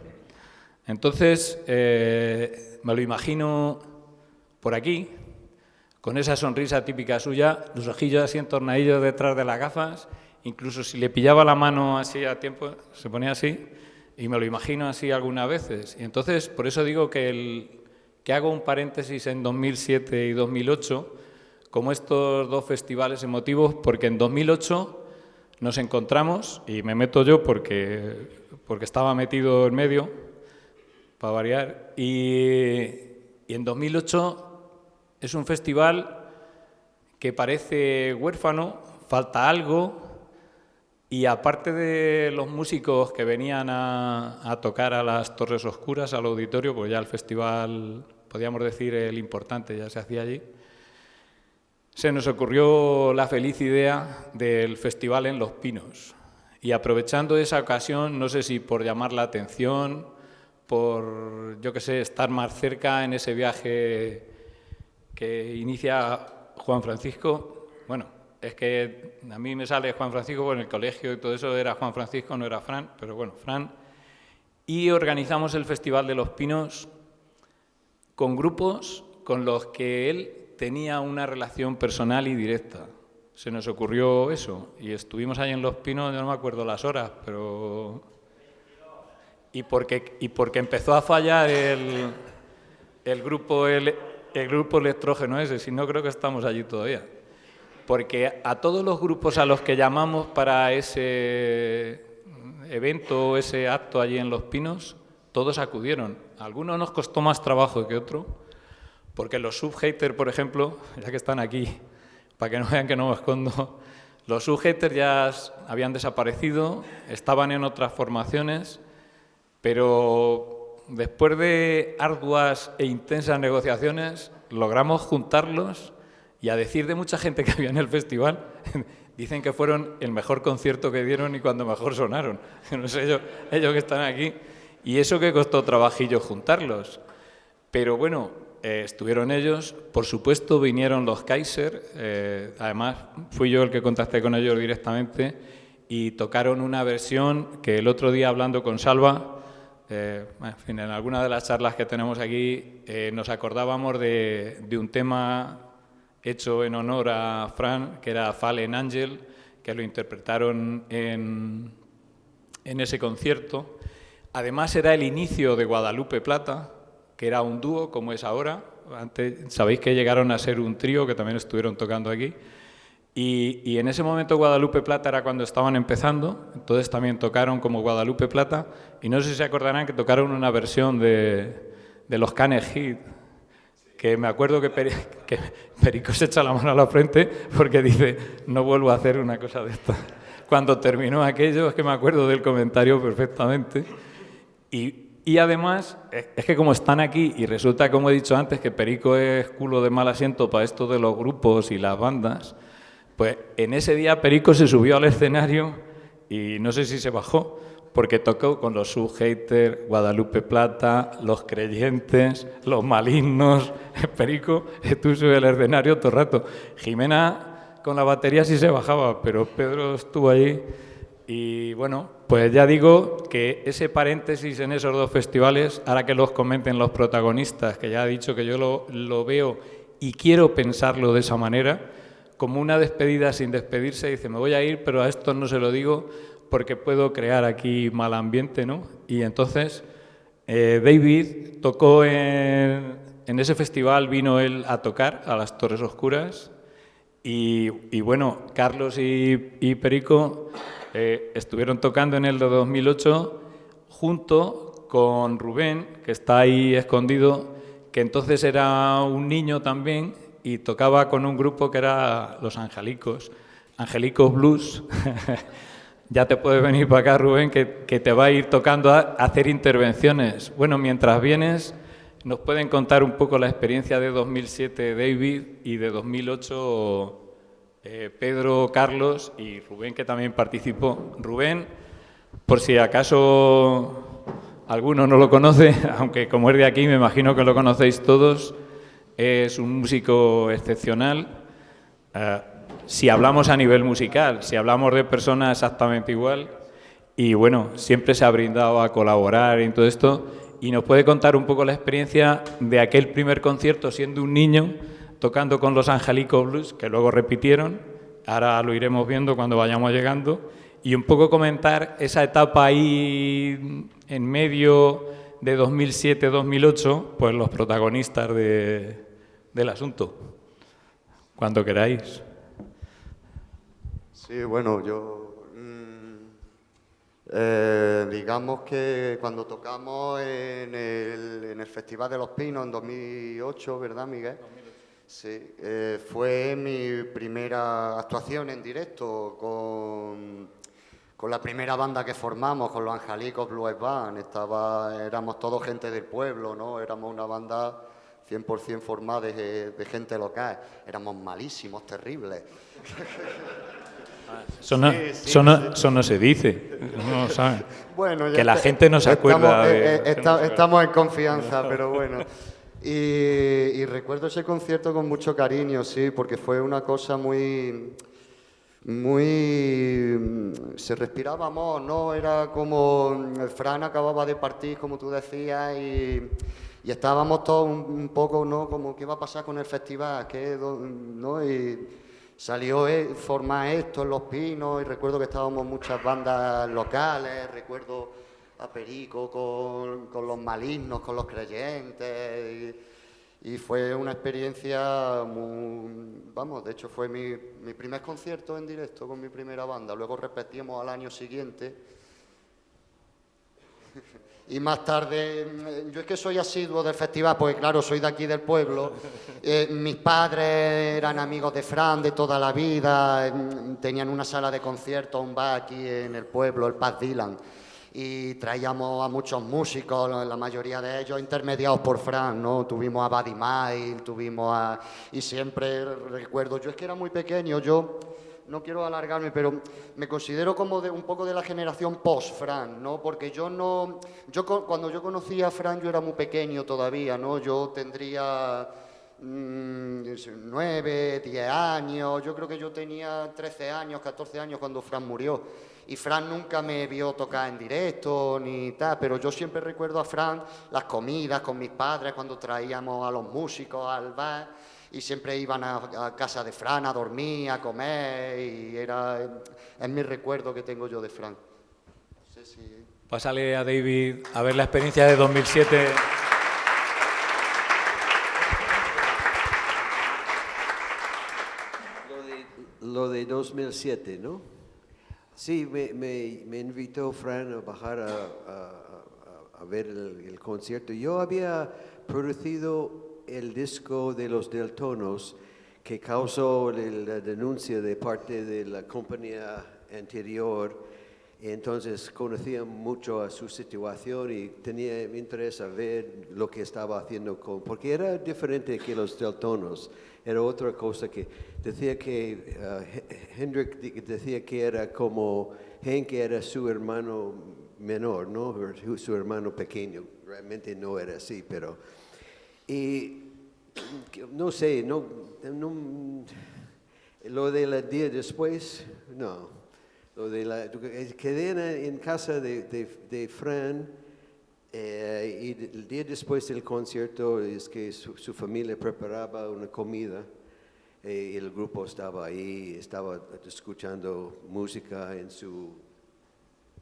Entonces, me lo imagino por aquí, con esa sonrisa típica suya, los ojillos así entornadillos detrás de las gafas, incluso si le pillaba la mano así a tiempo, se ponía así, y me lo imagino así algunas veces. Y entonces, por eso digo que hago un paréntesis en 2007 y 2008, como estos dos festivales emotivos, porque en 2008 nos encontramos, y me meto yo porque estaba metido en medio, para variar, y en 2008 es un festival que parece huérfano, falta algo, y aparte de los músicos que venían a tocar a las Torres Oscuras, al auditorio, pues ya el festival, podríamos decir, el importante ya se hacía allí, se nos ocurrió la feliz idea del festival en Los Pinos. Y aprovechando esa ocasión, no sé si por llamar la atención, por, yo qué sé, estar más cerca en ese viaje que inicia Juan Francisco. Bueno, es que a mí me sale Juan Francisco, porque en el colegio y todo eso era Juan Francisco, no era Fran, pero bueno, Fran. Y organizamos el Festival de Los Pinos con grupos con los que él tenía una relación personal y directa. Se nos ocurrió eso y estuvimos ahí en Los Pinos, yo no me acuerdo las horas, pero... Y porque empezó a fallar el grupo electrógeno ese, si no creo que estamos allí todavía. Porque a todos los grupos a los que llamamos para ese evento, ese acto allí en Los Pinos, todos acudieron. A algunos nos costó más trabajo que otro, porque los Subhaters, por ejemplo, ya que están aquí, para que no vean que no me escondo, los Subhaters ya habían desaparecido, estaban en otras formaciones, pero después de arduas e intensas negociaciones logramos juntarlos y, a decir de mucha gente que había en el festival, dicen que fueron el mejor concierto que dieron y cuando mejor sonaron. No sé, ellos que están aquí. Y eso que costó trabajillo juntarlos. Pero bueno, estuvieron ellos, por supuesto vinieron los Kaiser, además fui yo el que contacté con ellos directamente y tocaron una versión que el otro día, hablando con Salva, en fin, en alguna de las charlas que tenemos aquí, nos acordábamos de un tema hecho en honor a Fran, que era Fallen Angel, que lo interpretaron en ese concierto. Además era el inicio de Guadalupe Plata, que era un dúo como es ahora. Antes, sabéis que llegaron a ser un trío, que también estuvieron tocando aquí. Y en ese momento Guadalupe Plata era cuando estaban empezando, entonces también tocaron como Guadalupe Plata. Y no sé si se acordarán que tocaron una versión de los Canes Hit, que me acuerdo que Perico se echa la mano a la frente porque dice, no vuelvo a hacer una cosa de esta. Cuando terminó aquello, es que me acuerdo del comentario perfectamente. Y además, es que como están aquí, y resulta, como he dicho antes, que Perico es culo de mal asiento para esto de los grupos y las bandas, pues en ese día Perico se subió al escenario y no sé si se bajó, porque tocó con los Subhaters, Guadalupe Plata, Los Creyentes, Los Malignos, Perico, estuvo en el escenario todo el rato. Jimena con la batería sí se bajaba, pero Pedro estuvo allí. Y bueno, pues ya digo que ese paréntesis en esos dos festivales, ahora que los comenten los protagonistas, que ya he dicho que yo lo veo y quiero pensarlo de esa manera, como una despedida sin despedirse, dice, me voy a ir, pero a esto no se lo digo porque puedo crear aquí mal ambiente, ¿no? Y entonces David tocó en ese festival, vino él a tocar a las Torres Oscuras y bueno, Carlos y Perico estuvieron tocando en el de 2008 junto con Rubén, que está ahí escondido, que entonces era un niño también y tocaba con un grupo que era Los Angelicos Blues. Ya te puedes venir para acá, Rubén, que te va a ir tocando a hacer intervenciones. Bueno, mientras vienes, nos pueden contar un poco la experiencia de 2007 David y de 2008 Pedro, Carlos y Rubén, que también participó. Rubén, por si acaso alguno no lo conoce, aunque como es de aquí me imagino que lo conocéis todos, es un músico excepcional. Si hablamos a nivel musical, si hablamos de personas exactamente igual, y bueno, siempre se ha brindado a colaborar en todo esto, y nos puede contar un poco la experiencia de aquel primer concierto siendo un niño, tocando con los Angelicos Blues, que luego repitieron, ahora lo iremos viendo cuando vayamos llegando, y un poco comentar esa etapa ahí en medio de 2007-2008, pues los protagonistas del asunto, cuando queráis. Sí, bueno, yo digamos que cuando tocamos en el Festival de los Pinos en 2008, ¿verdad, Miguel? 2008. Sí, fue mi primera actuación en directo con la primera banda que formamos, con los Angelicos Blues Band. Éramos todos gente del pueblo, ¿no? Éramos una banda 100% formada de gente local. Éramos malísimos, terribles. Eso no se dice, no lo saben. Bueno, que la gente no se acuerda. Estamos en confianza, pero bueno. Y recuerdo ese concierto con mucho cariño, sí, porque fue una cosa muy... Se respiraba amor, ¿no? Era como... Fran acababa de partir, como tú decías, y estábamos todos un poco, ¿no? Como, ¿qué va a pasar con el festival? ¿No? Y salió formar esto en Los Pinos, y recuerdo que estábamos muchas bandas locales, recuerdo a Perico con Los Malignos, con Los Creyentes, y fue una experiencia muy... Vamos, de hecho fue mi primer concierto en directo con mi primera banda, luego repetimos al año siguiente. Y más tarde, yo es que soy asiduo del festival, porque claro, soy de aquí del pueblo. Mis padres eran amigos de Fran de toda la vida, tenían una sala de conciertos, un bar aquí en el pueblo, el Paz Dylan. Y traíamos a muchos músicos, la mayoría de ellos intermediados por Fran, ¿no? Tuvimos a Buddy Mile, y siempre recuerdo, yo es que era muy pequeño, yo no quiero alargarme, pero me considero como un poco de la generación post-Fran, ¿no? Porque cuando yo conocí a Fran yo era muy pequeño todavía, ¿no? Yo tendría 9, 10 años, yo creo que yo tenía 13 años, 14 años cuando Fran murió. Y Fran nunca me vio tocar en directo ni tal, pero yo siempre recuerdo a Fran las comidas con mis padres cuando traíamos a los músicos al bar y siempre iban a casa de Fran a dormir, a comer y es mi recuerdo que tengo yo de Fran. No sé si... Pásale a David a ver la experiencia de 2007. Lo de 2007, ¿no? Sí, me invitó Fran a bajar a ver el concierto. Yo había producido el disco de los Deltonos que causó la denuncia de parte de la compañía anterior. Entonces conocía mucho a su situación y tenía interés a ver lo que estaba haciendo porque era diferente que los Deltonos. era otra cosa que decía que Hendrix decía que era como Hank era su hermano menor, ¿no? Su hermano pequeño. Realmente no era así, pero... Y no sé, lo del día después, no. Quedé en casa de Fran y el día después del concierto es que su familia preparaba una comida y el grupo estaba ahí, estaba escuchando música en su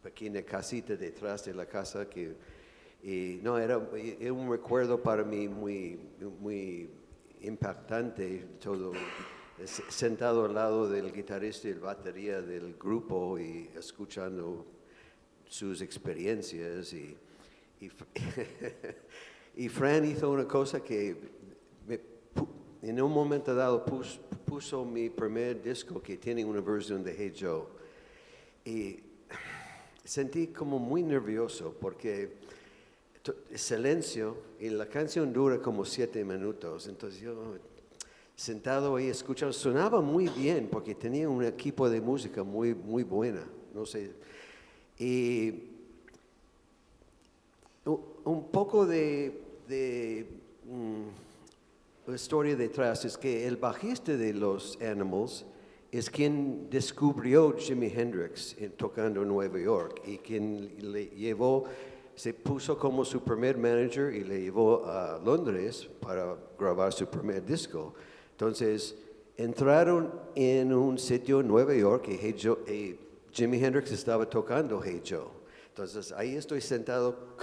pequeña casita detrás de la casa y no, era un recuerdo para mí muy impactante, todo sentado al lado del guitarrista y el batería del grupo y escuchando sus experiencias y Fran hizo una cosa que en un momento dado puso mi primer disco que tiene una versión de Hey Joe y sentí como muy nervioso porque silencio y la canción dura como 7 minutos, entonces yo sentado ahí escuchando, sonaba muy bien porque tenía un equipo de música muy buena, no sé, y un poco de historia detrás es que el bajista de los Animals es quien descubrió Jimi Hendrix tocando en Nueva York y quien le llevó, se puso como su primer manager y le llevó a Londres para grabar su primer disco. Entonces, entraron en un sitio en Nueva York y Jimi Hendrix estaba tocando Hey Joe. Entonces, ahí estoy sentado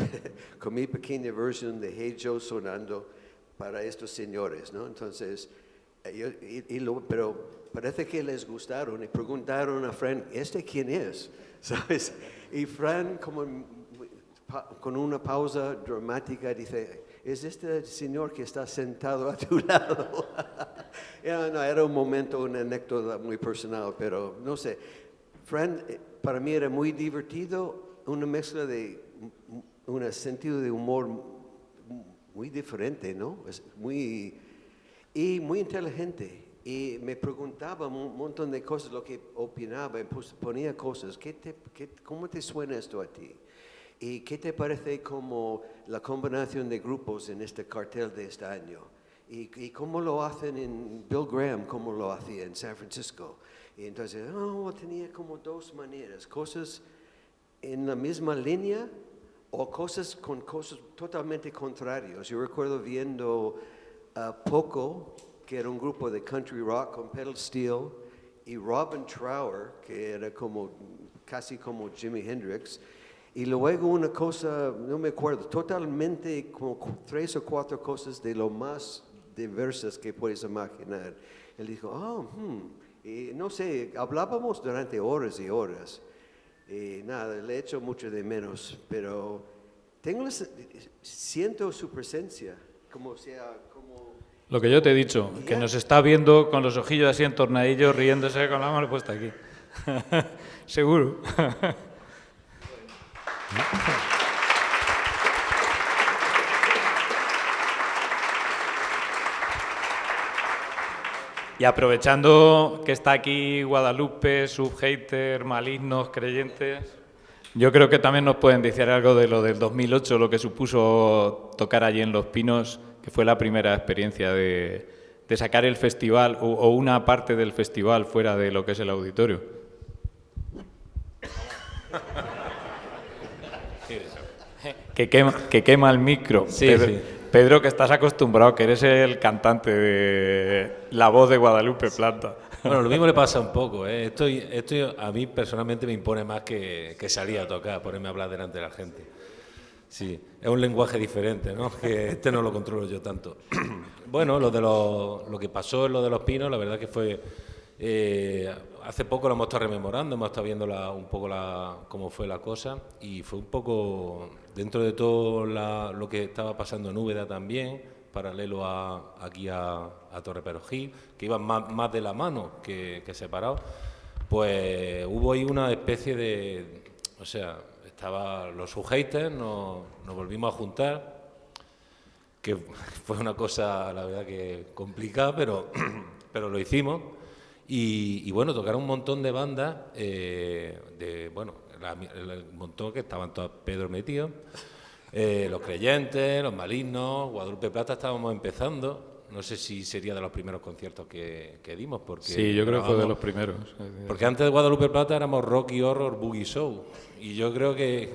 con mi pequeña versión de Hey Joe sonando para estos señores, ¿no? Entonces, pero parece que les gustaron y preguntaron a Fran, ¿este quién es? ¿Sabes? Y Fran, como con una pausa dramática, dice, es este señor que está sentado a tu lado. No, era un momento, una anécdota muy personal, pero no sé. Fran, para mí era muy divertido, una mezcla de un sentido de humor muy diferente, ¿no? Muy inteligente. Y me preguntaba un montón de cosas, lo que opinaba, y ponía cosas. ¿Cómo te suena esto a ti? ¿Y qué te parece como la combinación de grupos en este cartel de este año? ¿Y cómo lo hacen en Bill Graham, cómo lo hacía en San Francisco? Y entonces, tenía como 2 maneras, cosas en la misma línea o cosas con cosas totalmente contrarias. Yo recuerdo viendo Poco, que era un grupo de country rock con pedal steel, y Robin Trower, que era casi como Jimi Hendrix. Y luego una cosa, no me acuerdo, totalmente como 3 o 4 cosas de lo más diversas que puedes imaginar. Él dijo, y no sé, hablábamos durante horas y horas. Y nada, le echo mucho de menos, pero siento su presencia, como sea, como... Lo que yo te he dicho, que nos está viendo con los ojillos así en tornadillo, riéndose con la mano puesta aquí. Seguro. Y aprovechando que está aquí Guadalupe, subhater, malignos, creyentes, yo creo que también nos pueden decir algo de lo del 2008, lo que supuso tocar allí en Los Pinos, que fue la primera experiencia de sacar el festival o una parte del festival fuera de lo que es el auditorio. Que quema el micro. Sí, Pedro, sí. Pedro, que estás acostumbrado, que eres el cantante de La Voz de Guadalupe Plata. Bueno, lo mismo le pasa un poco, ¿eh? Esto a mí personalmente me impone más que salir a tocar, ponerme a hablar delante de la gente. Sí, es un lenguaje diferente, ¿no? Que no lo controlo yo tanto. Bueno, lo que pasó en lo de Los Pinos, la verdad que fue... hace poco lo hemos estado rememorando, hemos estado viendo un poco cómo fue la cosa y fue un poco, dentro de todo lo que estaba pasando en Úbeda también, paralelo aquí a Torre Perojil, que iban más de la mano que separados, pues hubo ahí una especie de... O sea, estaban los subhaters, nos volvimos a juntar que fue una cosa, la verdad, que complicada, pero lo hicimos. Y bueno, tocaron un montón de bandas, el montón que estaban todos Pedro metidos, Los Creyentes, Los Malignos, Guadalupe Plata estábamos empezando. No sé si sería de los primeros conciertos que dimos. Porque sí, yo creo que fue de los primeros. Porque antes de Guadalupe Plata éramos Rocky Horror Boogie Show. Y yo creo que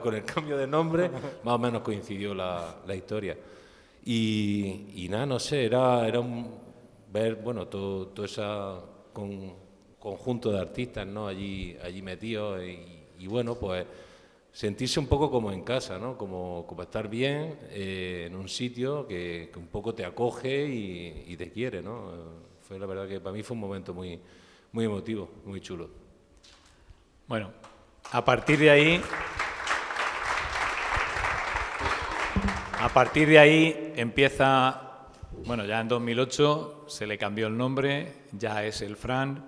con el cambio de nombre más o menos coincidió la historia. Y nada, no sé, era ver, bueno, todo ese conjunto de artistas, ¿no? allí metidos y bueno, pues sentirse un poco como en casa, ¿no? Como estar bien en un sitio que un poco te acoge y te quiere, ¿no? Fue la verdad que para mí fue un momento muy, muy emotivo, muy chulo. Bueno, a partir de ahí empieza, bueno, ya en 2008 se le cambió el nombre, ya es el Fran,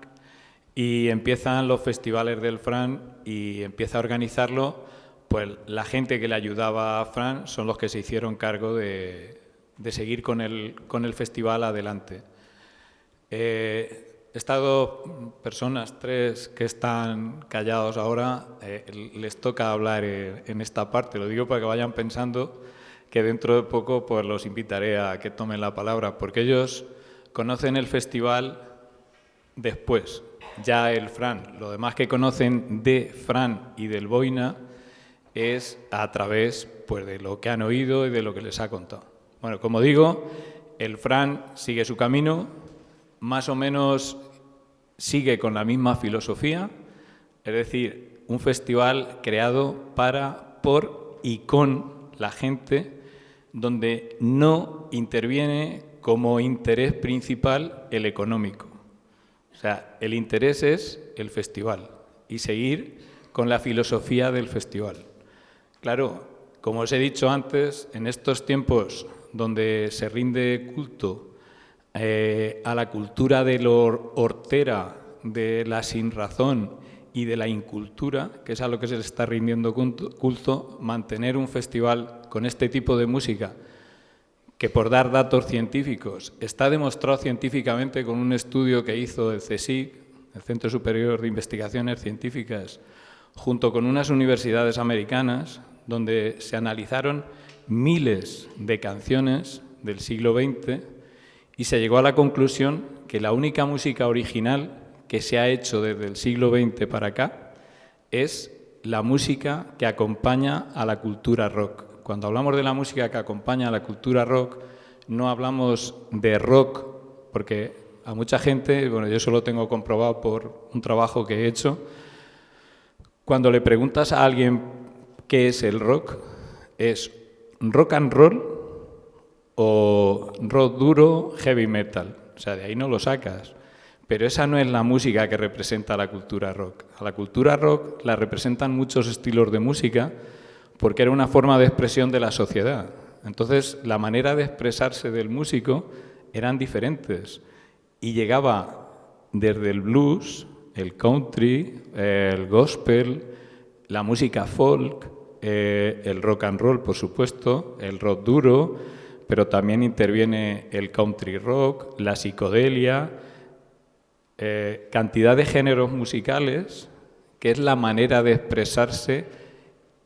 y empiezan los festivales del Fran y empieza a organizarlo. Pues la gente que le ayudaba a Fran son los que se hicieron cargo de seguir con el festival adelante. Estas dos personas, tres que están callados ahora, les toca hablar en esta parte. Lo digo para que vayan pensando que dentro de poco pues los invitaré a que tomen la palabra, porque ellos conocen el festival después, ya el Fran. Lo demás que conocen de Fran y del Boina es a través pues, de lo que han oído y de lo que les ha contado. Bueno, como digo, el Fran sigue su camino, más o menos sigue con la misma filosofía, es decir, un festival creado para, por y con la gente, donde no interviene como interés principal el económico. O sea, el interés es el festival y seguir con la filosofía del festival. Claro, como os he dicho antes, en estos tiempos donde se rinde culto a la cultura de lo hortera, de la sinrazón y de la incultura, que es a lo que se le está rindiendo culto, mantener un festival con este tipo de música, que por dar datos científicos, está demostrado científicamente con un estudio que hizo el CSIC, el Centro Superior de Investigaciones Científicas, junto con unas universidades americanas, donde se analizaron miles de canciones del siglo XX y se llegó a la conclusión que la única música original que se ha hecho desde el siglo XX para acá es la música que acompaña a la cultura rock. Cuando hablamos de la música que acompaña a la cultura rock, no hablamos de rock, porque a mucha gente, bueno, yo eso lo tengo comprobado por un trabajo que he hecho, cuando le preguntas a alguien qué es el rock, es rock and roll o rock duro, heavy metal. O sea, de ahí no lo sacas. Pero esa no es la música que representa a la cultura rock. A la cultura rock la representan muchos estilos de música porque era una forma de expresión de la sociedad. Entonces, la manera de expresarse del músico eran diferentes y llegaba desde el blues, el country, el gospel, la música folk, el rock and roll, por supuesto, el rock duro, pero también interviene el country rock, la psicodelia, cantidad de géneros musicales, que es la manera de expresarse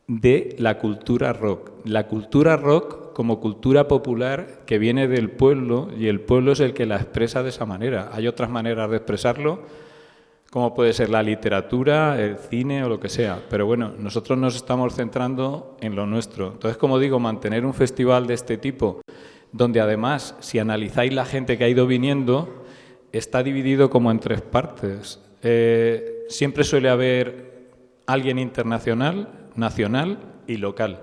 de la cultura rock. La cultura rock como cultura popular que viene del pueblo y el pueblo es el que la expresa de esa manera. Hay otras maneras de expresarlo, como puede ser la literatura, el cine o lo que sea. Pero bueno, nosotros nos estamos centrando en lo nuestro. Entonces, como digo, mantener un festival de este tipo, donde además, si analizáis la gente que ha ido viniendo, está dividido como en tres partes. Siempre suele haber alguien internacional, nacional y local.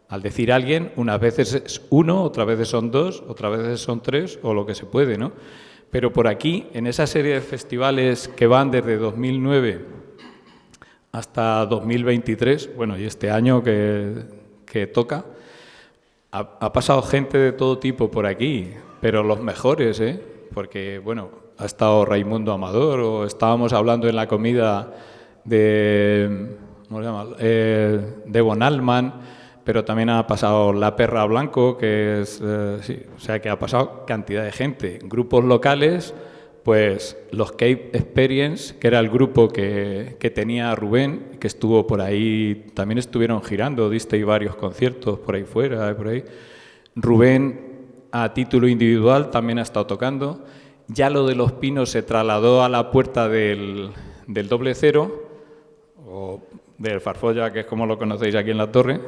Al decir alguien, unas veces es uno, otras veces son dos, otras veces son tres o lo que se puede, ¿no? Pero por aquí, en esa serie de festivales que van desde 2009 hasta 2023, bueno, y este año que toca, ha pasado gente de todo tipo por aquí, pero los mejores, porque, bueno, ha estado Raimundo Amador o estábamos hablando en la comida de, ¿cómo se llama? De Von Allman, pero también ha pasado La Perra Blanco, que es, sí, o sea, que ha pasado cantidad de gente. Grupos locales, pues los Cape Experience, que era el grupo que tenía Rubén, que estuvo por ahí, también estuvieron girando, disteis varios conciertos por ahí fuera, por ahí. Rubén, a título individual, también ha estado tocando. Ya lo de Los Pinos se trasladó a la puerta del Doble Cero, o del Farfolla, que es como lo conocéis aquí en la Torre,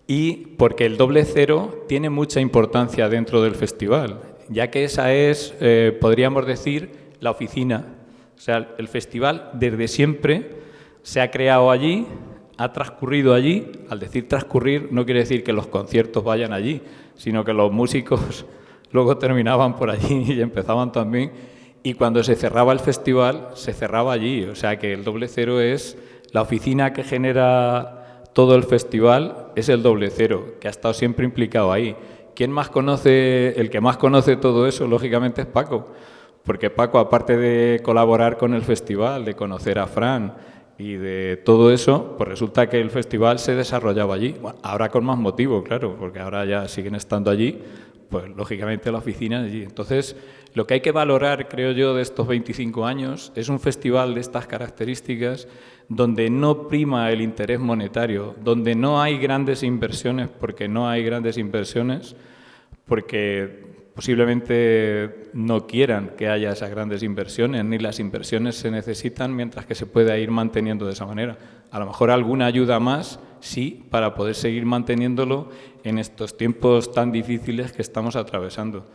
y porque el Doble Cero tiene mucha importancia dentro del festival, ya que esa es, podríamos decir, la oficina. O sea, el festival desde siempre se ha creado allí, ha transcurrido allí. Al decir transcurrir no quiere decir que los conciertos vayan allí, sino que los músicos luego terminaban por allí y empezaban también. Y cuando se cerraba el festival, se cerraba allí. O sea que el Doble Cero es la oficina que genera todo el festival, es el Doble Cero, que ha estado siempre implicado ahí. ¿Quién más conoce? El que más conoce todo eso, lógicamente, es Paco. Porque Paco, aparte de colaborar con el festival, de conocer a Fran y de todo eso, pues resulta que el festival se desarrollaba allí. Bueno, ahora con más motivo, claro, porque ahora ya siguen estando allí, pues lógicamente la oficina allí. Entonces, lo que hay que valorar, creo yo, de estos 25 años es un festival de estas características donde no prima el interés monetario, donde no hay grandes inversiones, porque no hay grandes inversiones, porque posiblemente no quieran que haya esas grandes inversiones, ni las inversiones se necesitan mientras que se pueda ir manteniendo de esa manera. A lo mejor alguna ayuda más, sí, para poder seguir manteniéndolo en estos tiempos tan difíciles que estamos atravesando.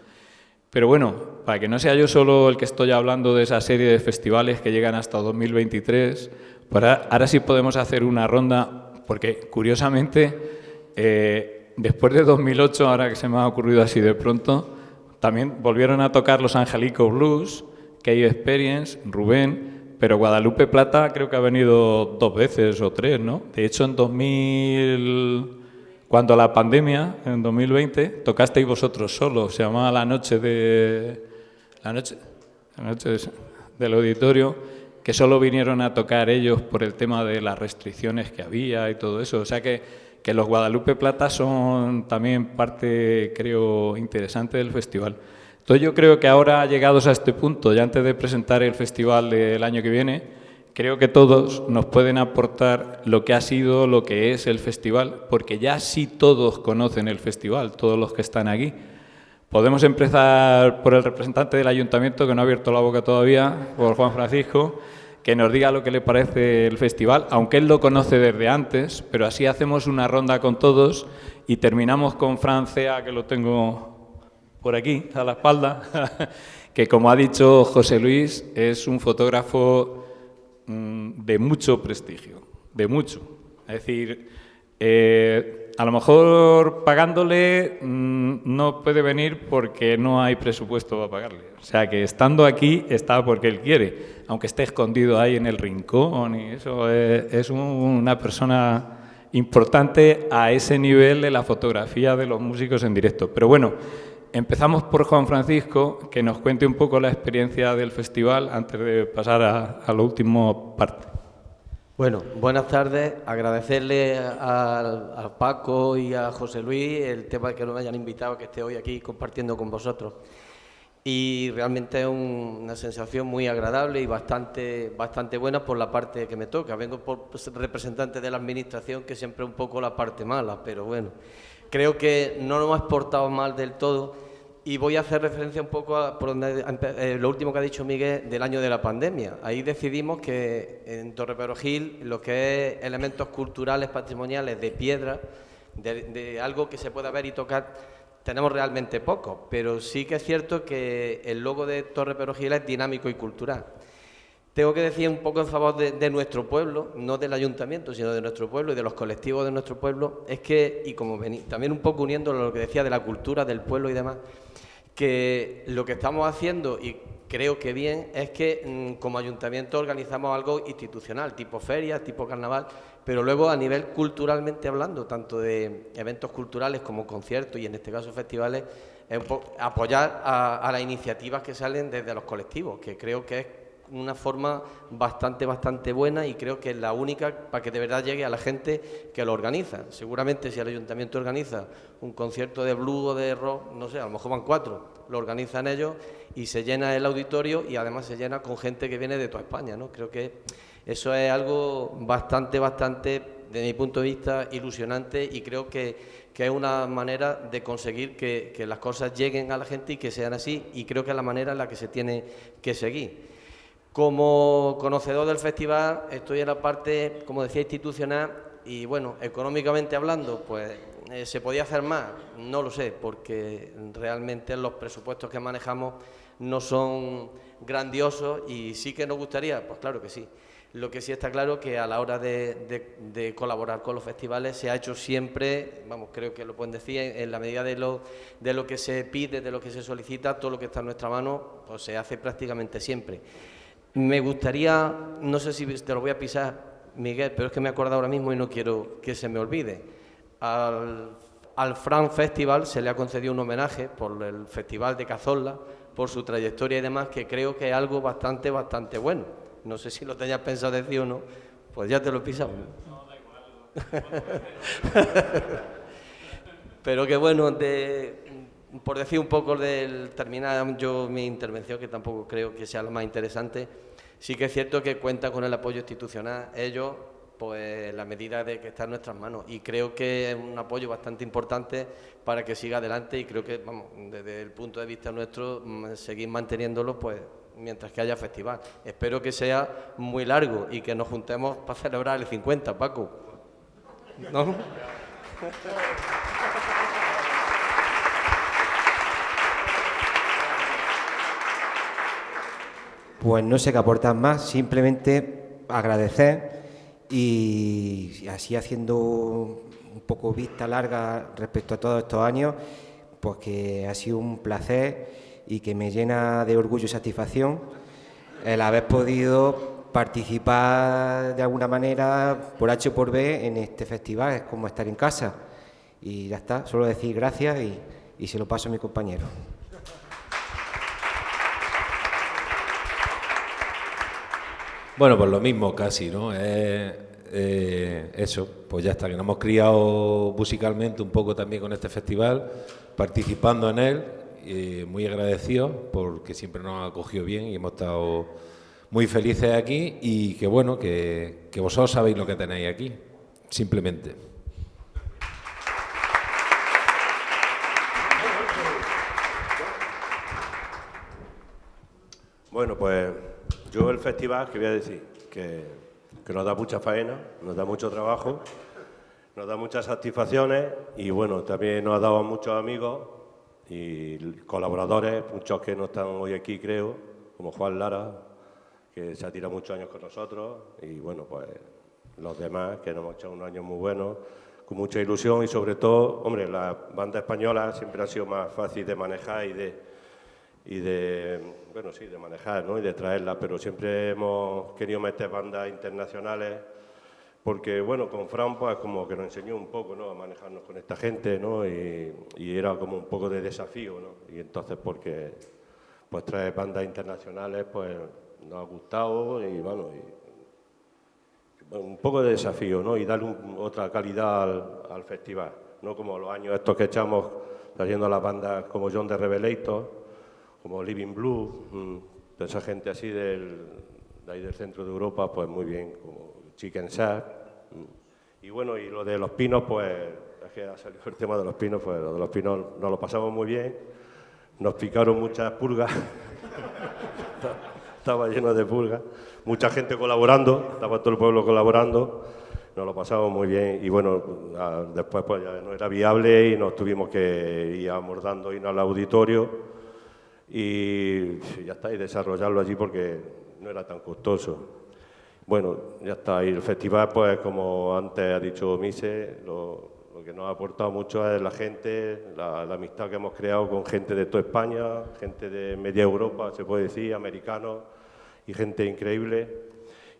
Pero bueno, para que no sea yo solo el que estoy hablando de esa serie de festivales que llegan hasta 2023, pues ahora sí podemos hacer una ronda, porque curiosamente, después de 2008, ahora que se me ha ocurrido así de pronto, también volvieron a tocar los Angelico Blues, Cape Experience, Rubén, pero Guadalupe Plata creo que ha venido 2 veces o 3, ¿no? De hecho, en 2000, cuando la pandemia, en 2020, tocasteis vosotros solos, se llamaba La Noche del Auditorio, que solo vinieron a tocar ellos por el tema de las restricciones que había y todo eso. O sea que los Guadalupe Plata son también parte, creo, interesante del festival. Entonces yo creo que ahora, llegados a este punto, ya antes de presentar el festival del año que viene, creo que todos nos pueden aportar lo que ha sido, lo que es el festival, porque ya sí todos conocen el festival, todos los que están aquí. Podemos empezar por el representante del ayuntamiento, que no ha abierto la boca todavía, por Juan Francisco, que nos diga lo que le parece el festival, aunque él lo conoce desde antes, pero así hacemos una ronda con todos y terminamos con Francia, que lo tengo por aquí, a la espalda, que como ha dicho José Luis, es un fotógrafo de mucho prestigio, de mucho. Es decir, a lo mejor pagándole no puede venir porque no hay presupuesto para pagarle. O sea que estando aquí está porque él quiere, aunque esté escondido ahí en el rincón y eso. Es una persona importante a ese nivel de la fotografía de los músicos en directo. Pero bueno, empezamos por Juan Francisco, que nos cuente un poco la experiencia del festival antes de pasar a la última parte. Bueno, buenas tardes. Agradecerle a Paco y a José Luis el tema de que nos hayan invitado, que esté hoy aquí compartiendo con vosotros. Y realmente es una sensación muy agradable y bastante buena por la parte que me toca. Vengo por representante de la administración, que siempre es un poco la parte mala, pero bueno, creo que no nos hemos portado mal del todo. Y voy a hacer referencia un poco a lo último que ha dicho Miguel del año de la pandemia. Ahí decidimos que en Torreperogil lo que es elementos culturales, patrimoniales, de piedra, de algo que se pueda ver y tocar, tenemos realmente poco. Pero sí que es cierto que el logo de Torreperogil es dinámico y cultural. Tengo que decir un poco en favor de nuestro pueblo, no del ayuntamiento, sino de nuestro pueblo y de los colectivos de nuestro pueblo, es que, y como también un poco uniendo lo que decía de la cultura del pueblo y demás, que lo que estamos haciendo, y creo que bien, es que como ayuntamiento organizamos algo institucional, tipo feria, tipo carnaval, pero luego a nivel culturalmente hablando, tanto de eventos culturales como conciertos y en este caso festivales, es apoyar a las iniciativas que salen desde los colectivos, que creo que es una forma bastante buena, y creo que es la única para que de verdad llegue a la gente que lo organiza. Seguramente si el ayuntamiento organiza un concierto de blues o de rock, no sé, a lo mejor van 4, lo organizan ellos y se llena el auditorio, y además se llena con gente que viene de toda España, ¿no? Creo que eso es algo bastante, desde mi punto de vista, ilusionante, y creo que es una manera de conseguir que las cosas lleguen a la gente y que sean así, y creo que es la manera en la que se tiene que seguir. Como conocedor del festival, estoy en la parte, como decía, institucional, y bueno, económicamente hablando, pues ¿se podía hacer más? No lo sé, porque realmente los presupuestos que manejamos no son grandiosos, y sí que nos gustaría, pues claro que sí. Lo que sí está claro que a la hora de colaborar con los festivales se ha hecho siempre, vamos, creo que lo pueden decir, en la medida de lo que se pide, de lo que se solicita, todo lo que está en nuestra mano, pues se hace prácticamente siempre. Me gustaría, no sé si te lo voy a pisar, Miguel, pero es que me he acordado ahora mismo y no quiero que se me olvide. Al Fran Festival se le ha concedido un homenaje por el Festival de Cazorla, por su trayectoria y demás, que creo que es algo bastante bueno. No sé si lo tenías pensado decir o no, pues ya te lo he pisado. No, da igual. Pero que bueno, por decir un poco terminar yo mi intervención, que tampoco creo que sea la más interesante, sí que es cierto que cuenta con el apoyo institucional. Ellos, pues la medida de que está en nuestras manos, y creo que es un apoyo bastante importante para que siga adelante, y creo que, vamos, desde el punto de vista nuestro, seguir manteniéndolo, pues mientras que haya festival. Espero que sea muy largo y que nos juntemos para celebrar el 50, Paco, ¿no? Pues no sé qué aportar más, simplemente agradecer, y así haciendo un poco vista larga respecto a todos estos años, pues que ha sido un placer y que me llena de orgullo y satisfacción el haber podido participar de alguna manera, por H o por B, en este festival. Es como estar en casa. Y ya está, solo decir gracias y se lo paso a mi compañero. Bueno, pues lo mismo casi, ¿no? Eso, pues ya está, que nos hemos criado musicalmente un poco también con este festival, participando en él, muy agradecidos porque siempre nos ha acogido bien y hemos estado muy felices aquí, y que bueno, que vosotros sabéis lo que tenéis aquí, simplemente. Bueno, pues yo el festival, que voy a decir, que nos da mucha faena, nos da mucho trabajo, nos da muchas satisfacciones, y bueno, también nos ha dado a muchos amigos y colaboradores, muchos que no están hoy aquí, creo, como Juan Lara, que se ha tirado muchos años con nosotros, y bueno, pues los demás, que nos hemos echado unos años muy buenos, con mucha ilusión, y sobre todo, hombre, la banda española siempre ha sido más fácil de manejar y de manejar, ¿no? Y de traerla, pero siempre hemos querido meter bandas internacionales, porque bueno, con Fran pues como que nos enseñó un poco, ¿no?, a manejarnos con esta gente, ¿no? Y era como un poco de desafío, ¿no? Y entonces, porque pues traer bandas internacionales pues nos ha gustado, y bueno, un poco de desafío, ¿no? Y darle otra calidad al festival, no como los años estos que echamos trayendo a las bandas como John the Revelator, como Living Blue, toda esa gente así de ahí del centro de Europa, pues muy bien, como Chicken Shack. Y bueno, y lo de los pinos, pues es que ha salido el tema de los pinos, pues lo de los pinos nos lo pasamos muy bien, nos picaron muchas pulgas, estaba lleno de pulgas, mucha gente colaborando, estaba todo el pueblo colaborando, nos lo pasamos muy bien, y bueno, después pues ya no era viable y nos tuvimos que ir amordando, irnos al auditorio, y ya está, y desarrollarlo allí porque no era tan costoso. Bueno, ya está, y el festival, pues como antes ha dicho Mise, lo que nos ha aportado mucho es la gente, la amistad que hemos creado con gente de toda España, gente de media Europa, se puede decir, americanos, y gente increíble,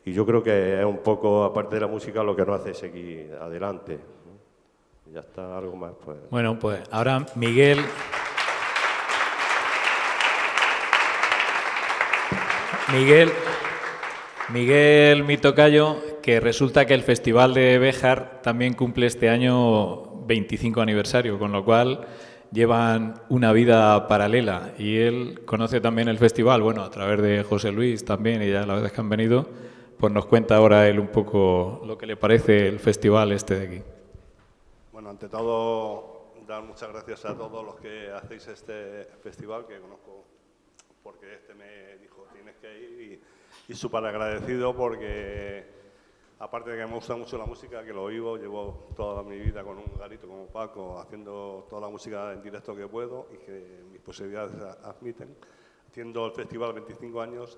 y yo creo que es un poco, aparte de la música, lo que nos hace seguir adelante. Ya está, algo más, pues. Bueno, pues ahora Miguel... Miguel Miguel, mi tocayo, que resulta que el Festival de Béjar también cumple este año 25 aniversario, con lo cual llevan una vida paralela. Y él conoce también el festival, bueno, a través de José Luis también, y ya la vez que han venido, pues nos cuenta ahora él un poco lo que le parece el festival este de aquí. Bueno, ante todo, dar muchas gracias a todos los que hacéis este festival, que conozco porque me dijo, tienes que ir, y súper agradecido porque, aparte de que me gusta mucho la música, que lo oigo, llevo toda mi vida con un garito como Paco, haciendo toda la música en directo que puedo y que mis posibilidades admiten, haciendo el festival 25 años.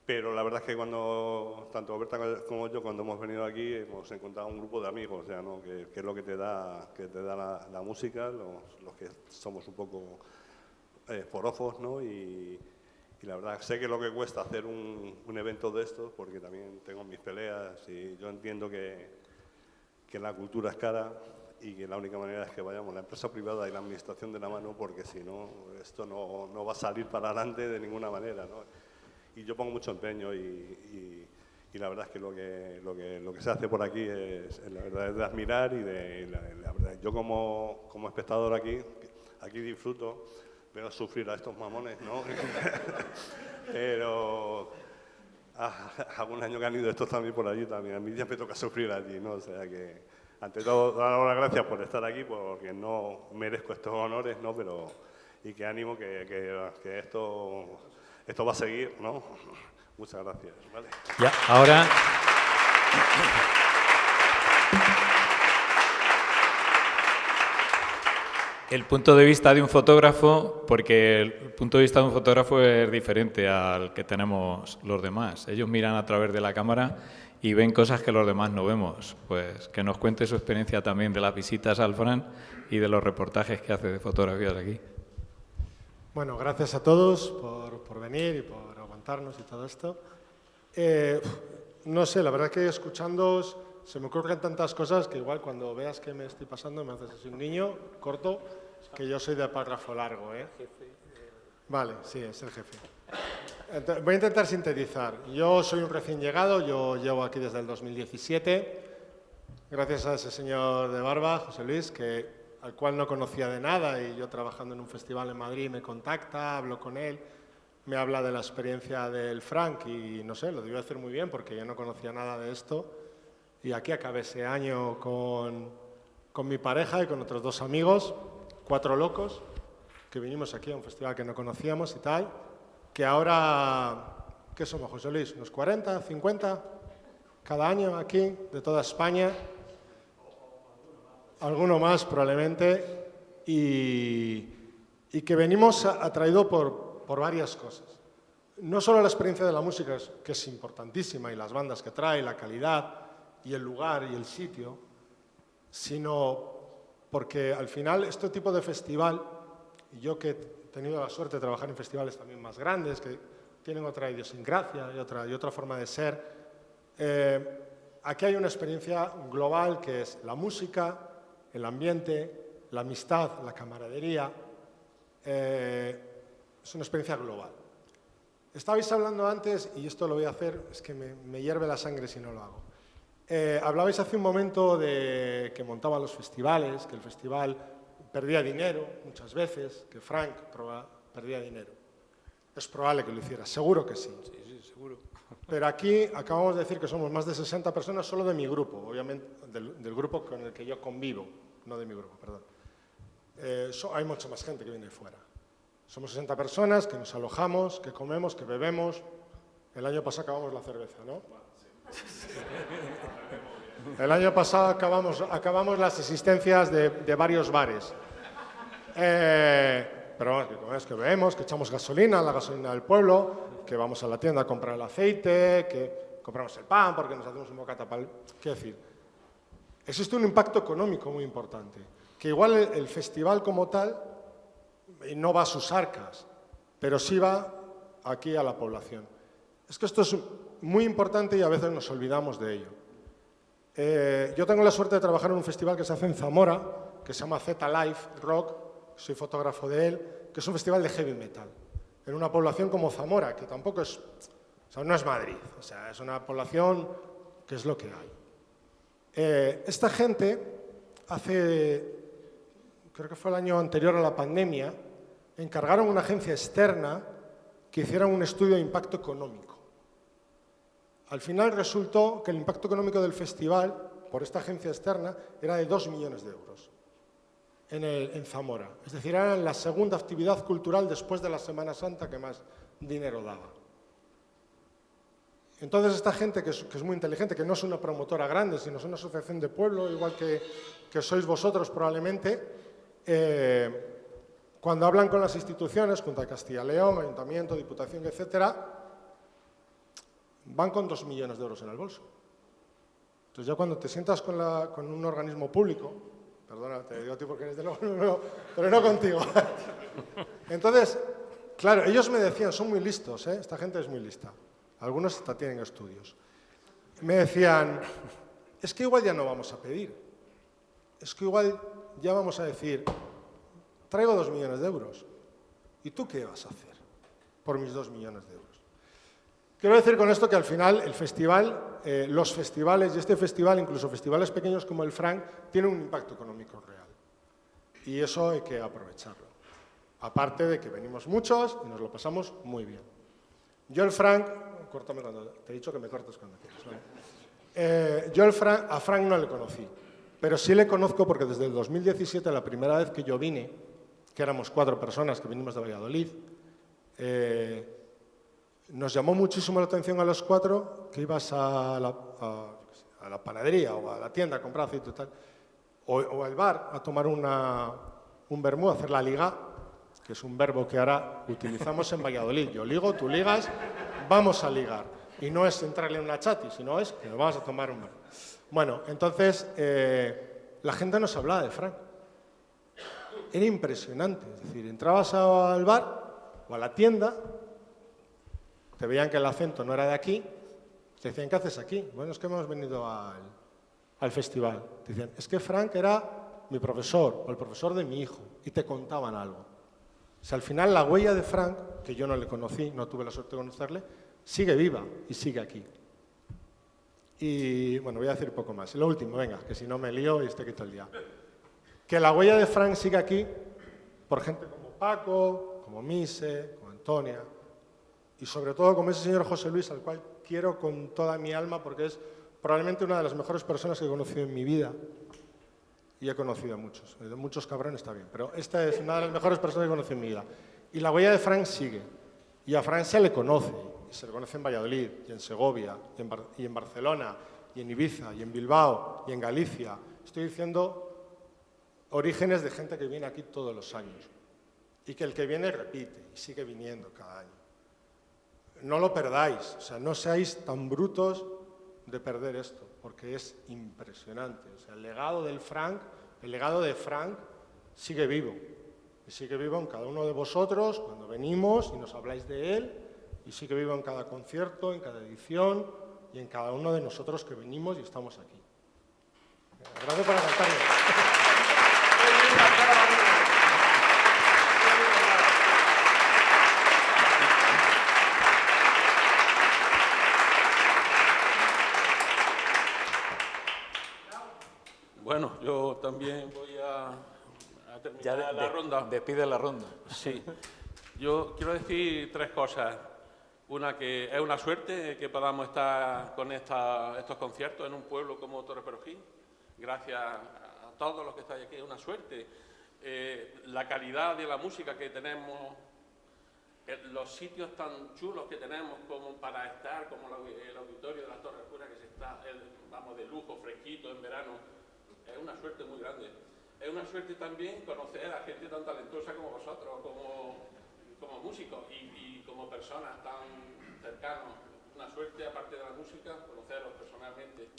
Pero la verdad es que cuando, tanto Berta como yo, cuando hemos venido aquí, hemos encontrado un grupo de amigos, ya, ¿no? que es lo que te da la música, los que somos un poco forofos, ¿no? Y la verdad, sé que lo que cuesta hacer un evento de estos, porque también tengo mis peleas y yo entiendo que la cultura es cara y que la única manera es que vayamos la empresa privada y la administración de la mano, porque si no, esto no va a salir para adelante de ninguna manera, ¿no? Y yo pongo mucho empeño y la verdad es que lo que se hace por aquí la verdad es de admirar y la verdad, yo como espectador aquí disfruto, veo sufrir a estos mamones, ¿no? Pero algún año que han ido estos también por allí también, a mí ya me toca sufrir allí, ¿no? O sea que, ante todo, dar las gracias por estar aquí, porque no merezco estos honores, ¿no? Pero, y que ánimo que esto va a seguir, ¿no? Muchas gracias. ¿Vale? Ya, ahora... El punto de vista de un fotógrafo, porque el punto de vista de un fotógrafo es diferente al que tenemos los demás. Ellos miran a través de la cámara y ven cosas que los demás no vemos. Pues que nos cuente su experiencia también de las visitas al Fran y de los reportajes que hace de fotografías aquí. Bueno, gracias a todos por venir y por aguantarnos y todo esto. No sé, la verdad que escuchándoos se me ocurren tantas cosas que igual cuando veas que me estoy pasando me haces así un guiño corto, que yo soy de párrafo largo, ¿eh? Vale, sí, es el jefe. Entonces, voy a intentar sintetizar. Yo soy un recién llegado, yo llevo aquí desde el 2017, gracias a ese señor de barba, José Luis, al cual no conocía de nada, y yo trabajando en un festival en Madrid me contacta, hablo con él, me habla de la experiencia del Frank y no sé, lo debió hacer muy bien porque yo no conocía nada de esto. Y aquí acabé ese año con mi pareja y con otros 2 amigos, 4 locos, que vinimos aquí a un festival que no conocíamos y tal, que ahora, ¿qué somos, José Luis? ¿Unos 40, 50 cada año aquí, de toda España? Alguno más probablemente, y que venimos atraído por varias cosas. No solo la experiencia de la música, que es importantísima, y las bandas que trae, la calidad, y el lugar y el sitio, sino porque al final este tipo de festival, y yo que he tenido la suerte de trabajar en festivales también más grandes, que tienen otra idiosincrasia y otra forma de ser, aquí hay una experiencia global que es la música, el ambiente, la amistad, la camaradería, es una experiencia global. Estabais hablando antes, y esto lo voy a hacer, es que me hierve la sangre si no lo hago. Hablabais hace un momento de que montaban los festivales, que el festival perdía dinero muchas veces, que Frank perdía dinero. Es probable que lo hiciera, seguro que sí. Sí, seguro. Pero aquí acabamos de decir que somos más de 60 personas solo de mi grupo, obviamente del grupo con el que yo convivo, no de mi grupo, perdón. Hay mucha más gente que viene de fuera. Somos 60 personas que nos alojamos, que comemos, que bebemos. El año pasado acabamos la cerveza, ¿no? El año pasado acabamos las existencias de varios bares. Pero bueno, que bebemos, que echamos gasolina, la gasolina del pueblo, que vamos a la tienda a comprar el aceite, que compramos el pan porque nos hacemos un bocata para... Quiero decir, existe un impacto económico muy importante, que igual el festival como tal no va a sus arcas, pero sí va aquí a la población. Es que esto es muy importante y a veces nos olvidamos de ello. Yo tengo la suerte de trabajar en un festival que se hace en Zamora, que se llama Z Life Rock, soy fotógrafo de él, que es un festival de heavy metal, en una población como Zamora, que tampoco es... O O sea, no es Madrid, o sea, es una población que es lo que hay. Esta gente creo que fue el año anterior a la pandemia, encargaron a una agencia externa que hiciera un estudio de impacto económico. Al final resultó que el impacto económico del festival, por esta agencia externa, era de 2 millones de euros en Zamora. Es decir, era la segunda actividad cultural después de la Semana Santa que más dinero daba. Entonces esta gente que es muy inteligente, que no es una promotora grande, sino es una asociación de pueblo, igual que sois vosotros probablemente, cuando hablan con las instituciones, Junta de Castilla y León, Ayuntamiento, Diputación, etcétera, van con 2 millones de euros en el bolso. Entonces ya cuando te sientas con un organismo público, perdona, te digo a ti porque eres de nuevo, pero no contigo. Entonces, claro, ellos me decían, son muy listos, esta gente es muy lista. Algunos hasta tienen estudios. Me decían, es que igual ya no vamos a pedir. Es que igual ya vamos a decir, traigo 2 millones de euros. ¿Y tú qué vas a hacer por mis 2 millones de euros? Quiero decir con esto que al final el festival, los festivales y este festival, incluso festivales pequeños como el Frank, tienen un impacto económico real. Y eso hay que aprovecharlo. Aparte de que venimos muchos y nos lo pasamos muy bien. Yo el Frank, córtame cuando te he dicho que me cortes cuando quieras, ¿vale? Yo a Frank no le conocí, pero sí le conozco porque desde el 2017, la primera vez que yo vine, que éramos 4 personas que vinimos de Valladolid, nos llamó muchísimo la atención a los 4 que ibas a la panadería o a la tienda a comprar aceite y tal, o al bar a tomar un vermú, a hacer la liga, que es un verbo que ahora utilizamos en Valladolid. Yo ligo, tú ligas, vamos a ligar. Y no es entrarle en una chati, sino es que nos vamos a tomar un vermú. Bueno, entonces la gente nos hablaba de Frank. Era impresionante. Es decir, entrabas al bar o a la tienda, te veían que el acento no era de aquí, te decían, ¿qué haces aquí? Bueno, es que hemos venido al festival. Te decían, es que Frank era mi profesor o el profesor de mi hijo, y te contaban algo. O sea, al final la huella de Frank, que yo no le conocí, no tuve la suerte de conocerle, sigue viva y sigue aquí. Y bueno, voy a decir poco más. Y lo último, venga, que si no me lío y te quito el día. Que la huella de Frank sigue aquí por gente como Paco, como Mise, como Antonia, y sobre todo como ese señor José Luis, al cual quiero con toda mi alma porque es probablemente una de las mejores personas que he conocido en mi vida. Y he conocido a muchos. Muchos cabrones está bien, pero esta es una de las mejores personas que he conocido en mi vida. Y la huella de Frank sigue. Y a Frank se le conoce. Y se le conoce en Valladolid, y en Segovia, y en Barcelona, y en Ibiza, y en Bilbao, y en Galicia. Estoy diciendo orígenes de gente que viene aquí todos los años. Y que el que viene repite y sigue viniendo cada año. No lo perdáis. O sea, no seáis tan brutos de perder esto, porque es impresionante. O sea, el legado de Frank sigue vivo. Y sigue vivo en cada uno de vosotros cuando venimos y nos habláis de él, y sigue vivo en cada concierto, en cada edición y en cada uno de nosotros que venimos y estamos aquí. Gracias por aguantarme. Bueno, yo también voy a terminar la ronda. Despide la ronda. Sí. Yo quiero decir 3 cosas. Una, que es una suerte que podamos estar con estos conciertos en un pueblo como Torreperogil. Gracias a todos los que estáis aquí, es una suerte. La calidad de la música que tenemos, los sitios tan chulos que tenemos como para estar, como el auditorio de las Torres Puras, que se está, vamos, de lujo, fresquito en verano. Es una suerte muy grande. Es una suerte también conocer a gente tan talentosa como vosotros, como músicos y como personas tan cercanos. Una suerte, aparte de la música, conoceros personalmente.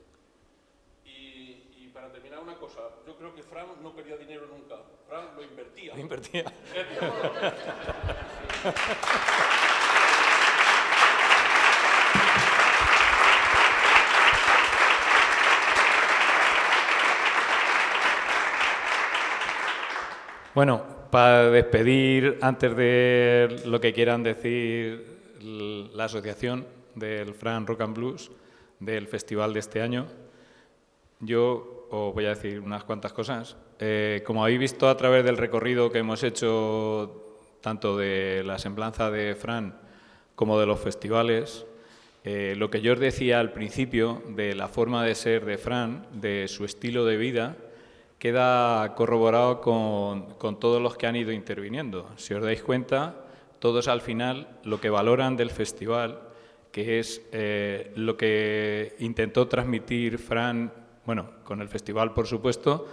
Y para terminar una cosa, yo creo que Fran no perdía dinero nunca. Fran lo invertía. Lo invertía. Bueno, para despedir, antes de lo que quieran decir la asociación, del Fran Rock and Blues, del festival de este año. Yo os voy a decir unas cuantas cosas. Como habéis visto a través del recorrido que hemos hecho, tanto de la semblanza de Fran como de los festivales, lo que yo os decía al principio de la forma de ser de Fran, de su estilo de vida, queda corroborado con todos los que han ido interviniendo. Si os dais cuenta, todos al final lo que valoran del festival, que es lo que intentó transmitir Fran, bueno, con el festival por supuesto,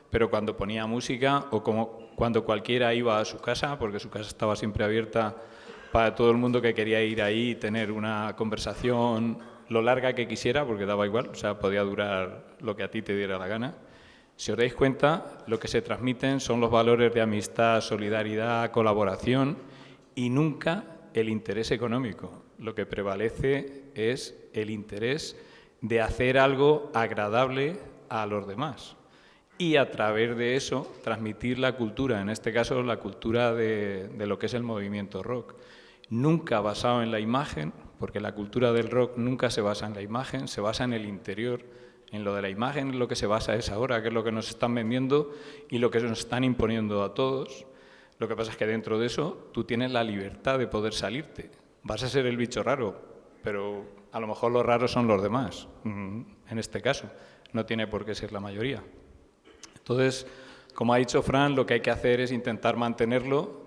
pero cuando ponía música o como cuando cualquiera iba a su casa, porque su casa estaba siempre abierta para todo el mundo que quería ir ahí y tener una conversación lo larga que quisiera, porque daba igual, o sea, podía durar lo que a ti te diera la gana. Si os dais cuenta, lo que se transmiten son los valores de amistad, solidaridad, colaboración y nunca el interés económico. Lo que prevalece es el interés de hacer algo agradable a los demás y a través de eso transmitir la cultura, en este caso la cultura de lo que es el movimiento rock. Nunca basado en la imagen, porque la cultura del rock nunca se basa en la imagen, se basa en el interior. En lo de la imagen es lo que se basa es ahora, que es lo que nos están vendiendo y lo que nos están imponiendo a todos. Lo que pasa es que dentro de eso tú tienes la libertad de poder salirte. Vas a ser el bicho raro, pero a lo mejor los raros son los demás, en este caso. No tiene por qué ser la mayoría. Entonces, como ha dicho Fran, lo que hay que hacer es intentar mantenerlo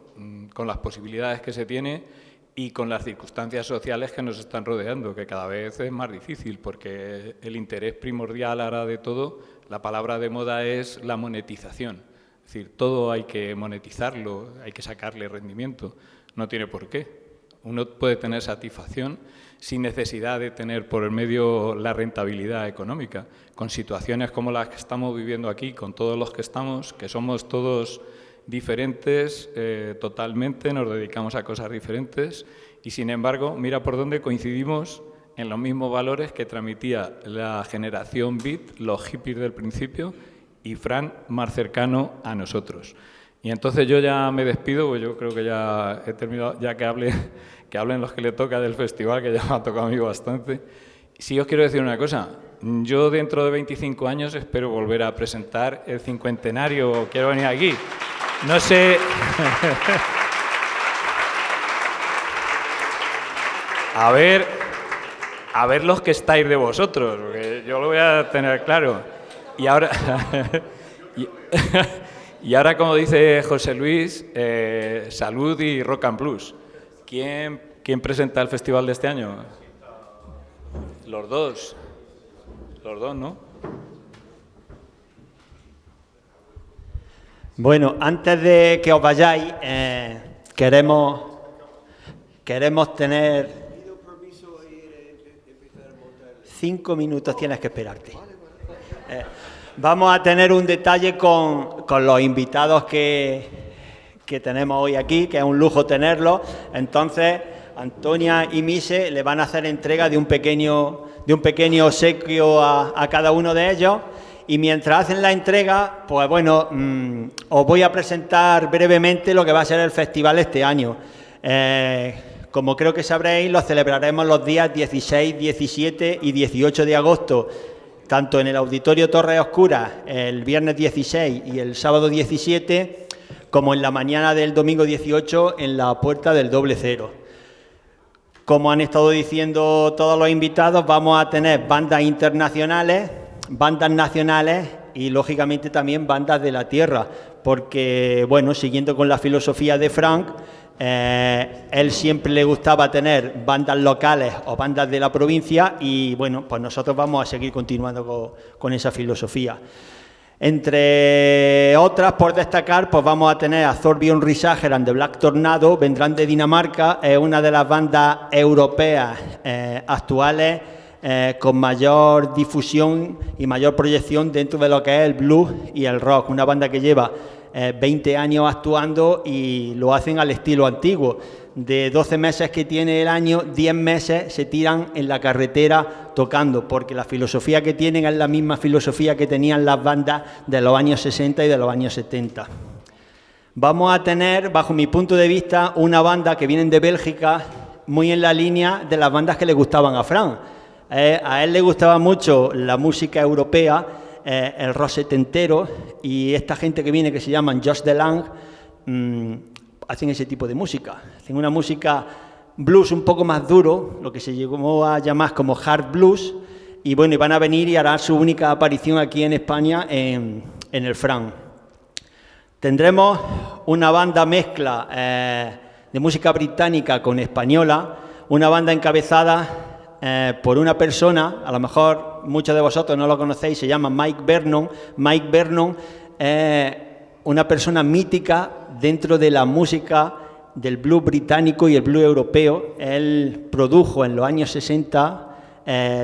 con las posibilidades que se tiene y con las circunstancias sociales que nos están rodeando, que cada vez es más difícil, porque el interés primordial ahora de todo, la palabra de moda es la monetización. Es decir, todo hay que monetizarlo, hay que sacarle rendimiento. No tiene por qué. Uno puede tener satisfacción sin necesidad de tener por el medio la rentabilidad económica. Con situaciones como las que estamos viviendo aquí, con todos los que estamos, que somos todos diferentes totalmente, nos dedicamos a cosas diferentes y, sin embargo, mira por dónde coincidimos en los mismos valores que transmitía la generación beat, los hippies del principio, y Fran más cercano a nosotros. Y entonces yo ya me despido, pues yo creo que ya he terminado, ya que hablen los que le toca del festival, que ya me ha tocado a mí bastante. Sí os quiero decir una cosa, yo dentro de 25 años espero volver a presentar el cincuentenario, quiero venir aquí. No sé... A ver los que estáis de vosotros, porque yo lo voy a tener claro. Y ahora, y ahora como dice José Luis, salud y rock and blues. ¿Quién presenta el festival de este año? Los dos, ¿no? Bueno, antes de que os vayáis, queremos tener 5 minutos, tienes que esperarte. Vamos a tener un detalle con los invitados que tenemos hoy aquí, que es un lujo tenerlos. Entonces, Antonia y Mise le van a hacer entrega de un pequeño obsequio a cada uno de ellos. Y mientras hacen la entrega, pues bueno, os voy a presentar brevemente lo que va a ser el festival este año. Como creo que sabréis, lo celebraremos los días 16, 17 y 18 de agosto, tanto en el Auditorio Torres Oscuras, el viernes 16 y el sábado 17, como en la mañana del domingo 18 en la Puerta del Doble Cero. Como han estado diciendo todos los invitados, vamos a tener bandas internacionales, bandas nacionales y, lógicamente, también bandas de la tierra, porque, bueno, siguiendo con la filosofía de Frank, él siempre le gustaba tener bandas locales o bandas de la provincia y, bueno, pues nosotros vamos a seguir continuando con esa filosofía. Entre otras, por destacar, pues vamos a tener a Thorbjörn Risager and the Black Tornado, vendrán de Dinamarca, es una de las bandas europeas actuales con mayor difusión y mayor proyección dentro de lo que es el blues y el rock, una banda que lleva 20 años actuando y lo hacen al estilo antiguo. De 12 meses que tiene el año, 10 meses se tiran en la carretera tocando, porque la filosofía que tienen es la misma filosofía que tenían las bandas de los años 60 y de los años 70. Vamos a tener, bajo mi punto de vista, una banda que vienen de Bélgica, muy en la línea de las bandas que le gustaban a Fran. A él le gustaba mucho la música europea, el rock setentero, y esta gente que viene que se llaman Josh DeLange hacen ese tipo de música. Hacen una música blues un poco más duro, lo que se llegó a llamar como hard blues, y bueno, y van a venir y harán su única aparición aquí en España en el Fran. Tendremos una banda mezcla de música británica con española, una banda encabezada por una persona, a lo mejor muchos de vosotros no lo conocéis, se llama Mike Vernon. Mike Vernon es una persona mítica dentro de la música del blues británico y el blues europeo. Él produjo en los años 60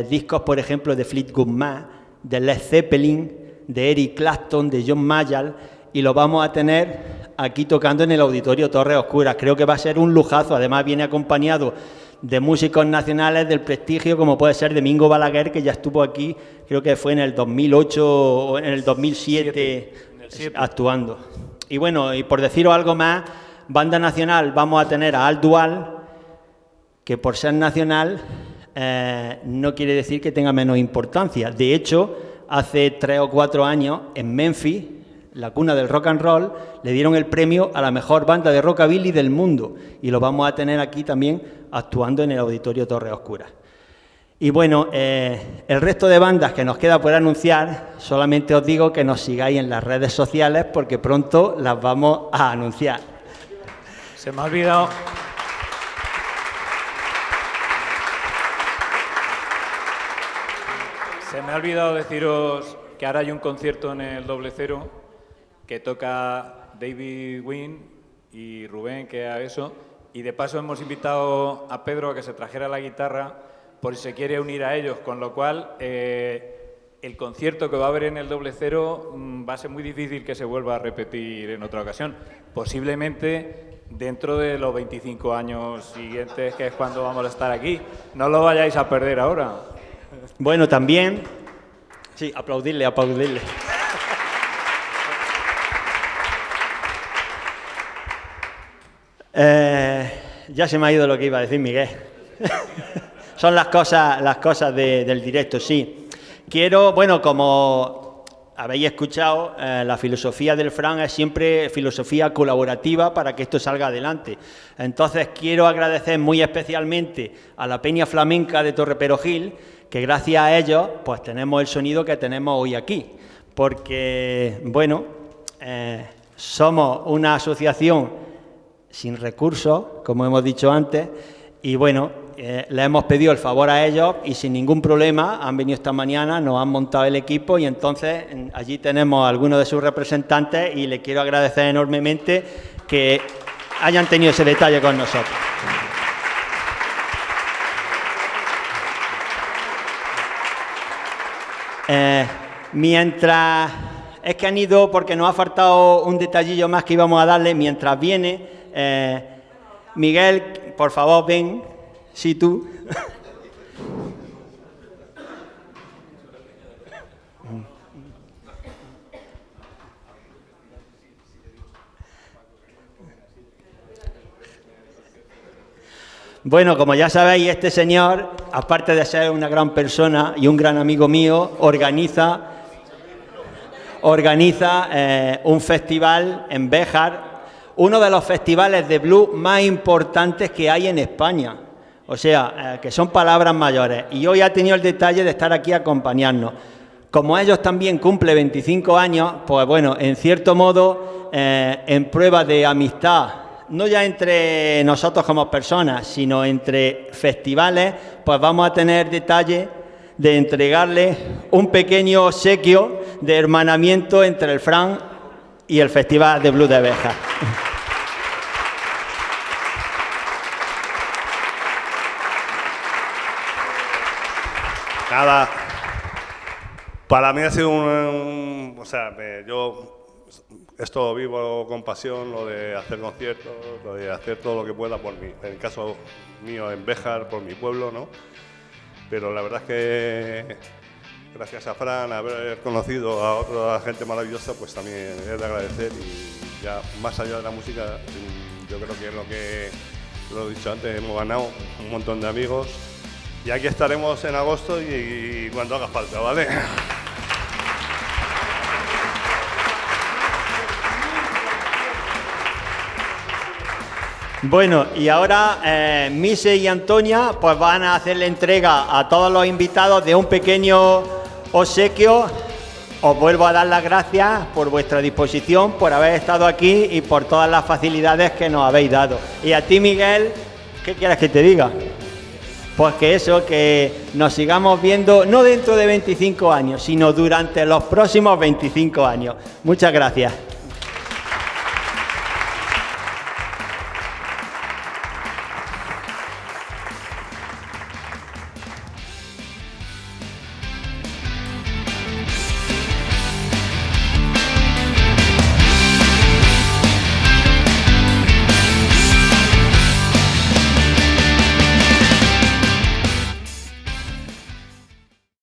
discos, por ejemplo, de Fleetwood Mac, de Led Zeppelin, de Eric Clapton, de John Mayall, y lo vamos a tener aquí tocando en el Auditorio Torres Oscuras. Creo que va a ser un lujazo. Además viene acompañado de músicos nacionales del prestigio, como puede ser Domingo Balaguer, que ya estuvo aquí, creo que fue en el 2008 o en el 2007 actuando. Y bueno, y por deciros algo más, banda nacional, vamos a tener a Al Dual, que por ser nacional no quiere decir que tenga menos importancia. De hecho, hace 3 o 4 años en Memphis, la cuna del rock and roll, le dieron el premio a la mejor banda de rockabilly del mundo, y lo vamos a tener aquí también actuando en el Auditorio Torres Oscuras. Y bueno, el resto de bandas que nos queda por anunciar, solamente os digo que nos sigáis en las redes sociales porque pronto las vamos a anunciar. Se me ha olvidado... Se me ha olvidado deciros que ahora hay un concierto en el Doble Cero que toca David Wynn y Rubén, que a eso, y de paso hemos invitado a Pedro a que se trajera la guitarra por si se quiere unir a ellos, con lo cual el concierto que va a haber en el Doble Cero va a ser muy difícil que se vuelva a repetir en otra ocasión, posiblemente dentro de los 25 años siguientes, que es cuando vamos a estar aquí. No lo vayáis a perder ahora. Bueno, también... Sí, aplaudirle. Ya se me ha ido lo que iba a decir, Miguel. Son las cosas del directo, sí. Quiero, bueno, como habéis escuchado, la filosofía del Fran es siempre filosofía colaborativa para que esto salga adelante. Entonces quiero agradecer muy especialmente a la Peña Flamenca de Torreperogil, que gracias a ellos pues tenemos el sonido que tenemos hoy aquí, porque, bueno, somos una asociación sin recursos, como hemos dicho antes, y bueno, le hemos pedido el favor a ellos y sin ningún problema han venido esta mañana, nos han montado el equipo y entonces allí tenemos a algunos de sus representantes y les quiero agradecer enormemente que hayan tenido ese detalle con nosotros. Mientras... Es que han ido, porque nos ha faltado un detallillo más que íbamos a darle, mientras viene... Miguel, por favor, ven, sí tú. Bueno, como ya sabéis, este señor, aparte de ser una gran persona y un gran amigo mío, organiza un festival en Béjar, uno de los festivales de blues más importantes que hay en España. O sea, que son palabras mayores. Y hoy ha tenido el detalle de estar aquí a acompañarnos. Como ellos también cumplen 25 años, pues bueno, en cierto modo, en prueba de amistad, no ya entre nosotros como personas, sino entre festivales, pues vamos a tener detalle de entregarle un pequeño obsequio de hermanamiento entre el Fran y el Festival de Blues de Béjar. Nada, para mí ha sido yo esto lo vivo con pasión, lo de hacer conciertos, lo de hacer todo lo que pueda por mí, en el caso mío en Béjar, por mi pueblo, ¿no? Pero la verdad es que gracias a Fran, haber conocido a otra gente maravillosa, pues también es de agradecer, y ya más allá de la música, yo creo que es lo he dicho antes, hemos ganado un montón de amigos y aquí estaremos en agosto y cuando haga falta, ¿vale? Bueno, y ahora Mise y Antonia pues van a hacerle entrega a todos los invitados de un pequeño obsequio. Os vuelvo a dar las gracias por vuestra disposición, por haber estado aquí y por todas las facilidades que nos habéis dado. Y a ti, Miguel, ¿qué quieres que te diga? Pues que eso, que nos sigamos viendo no dentro de 25 años, sino durante los próximos 25 años. Muchas gracias.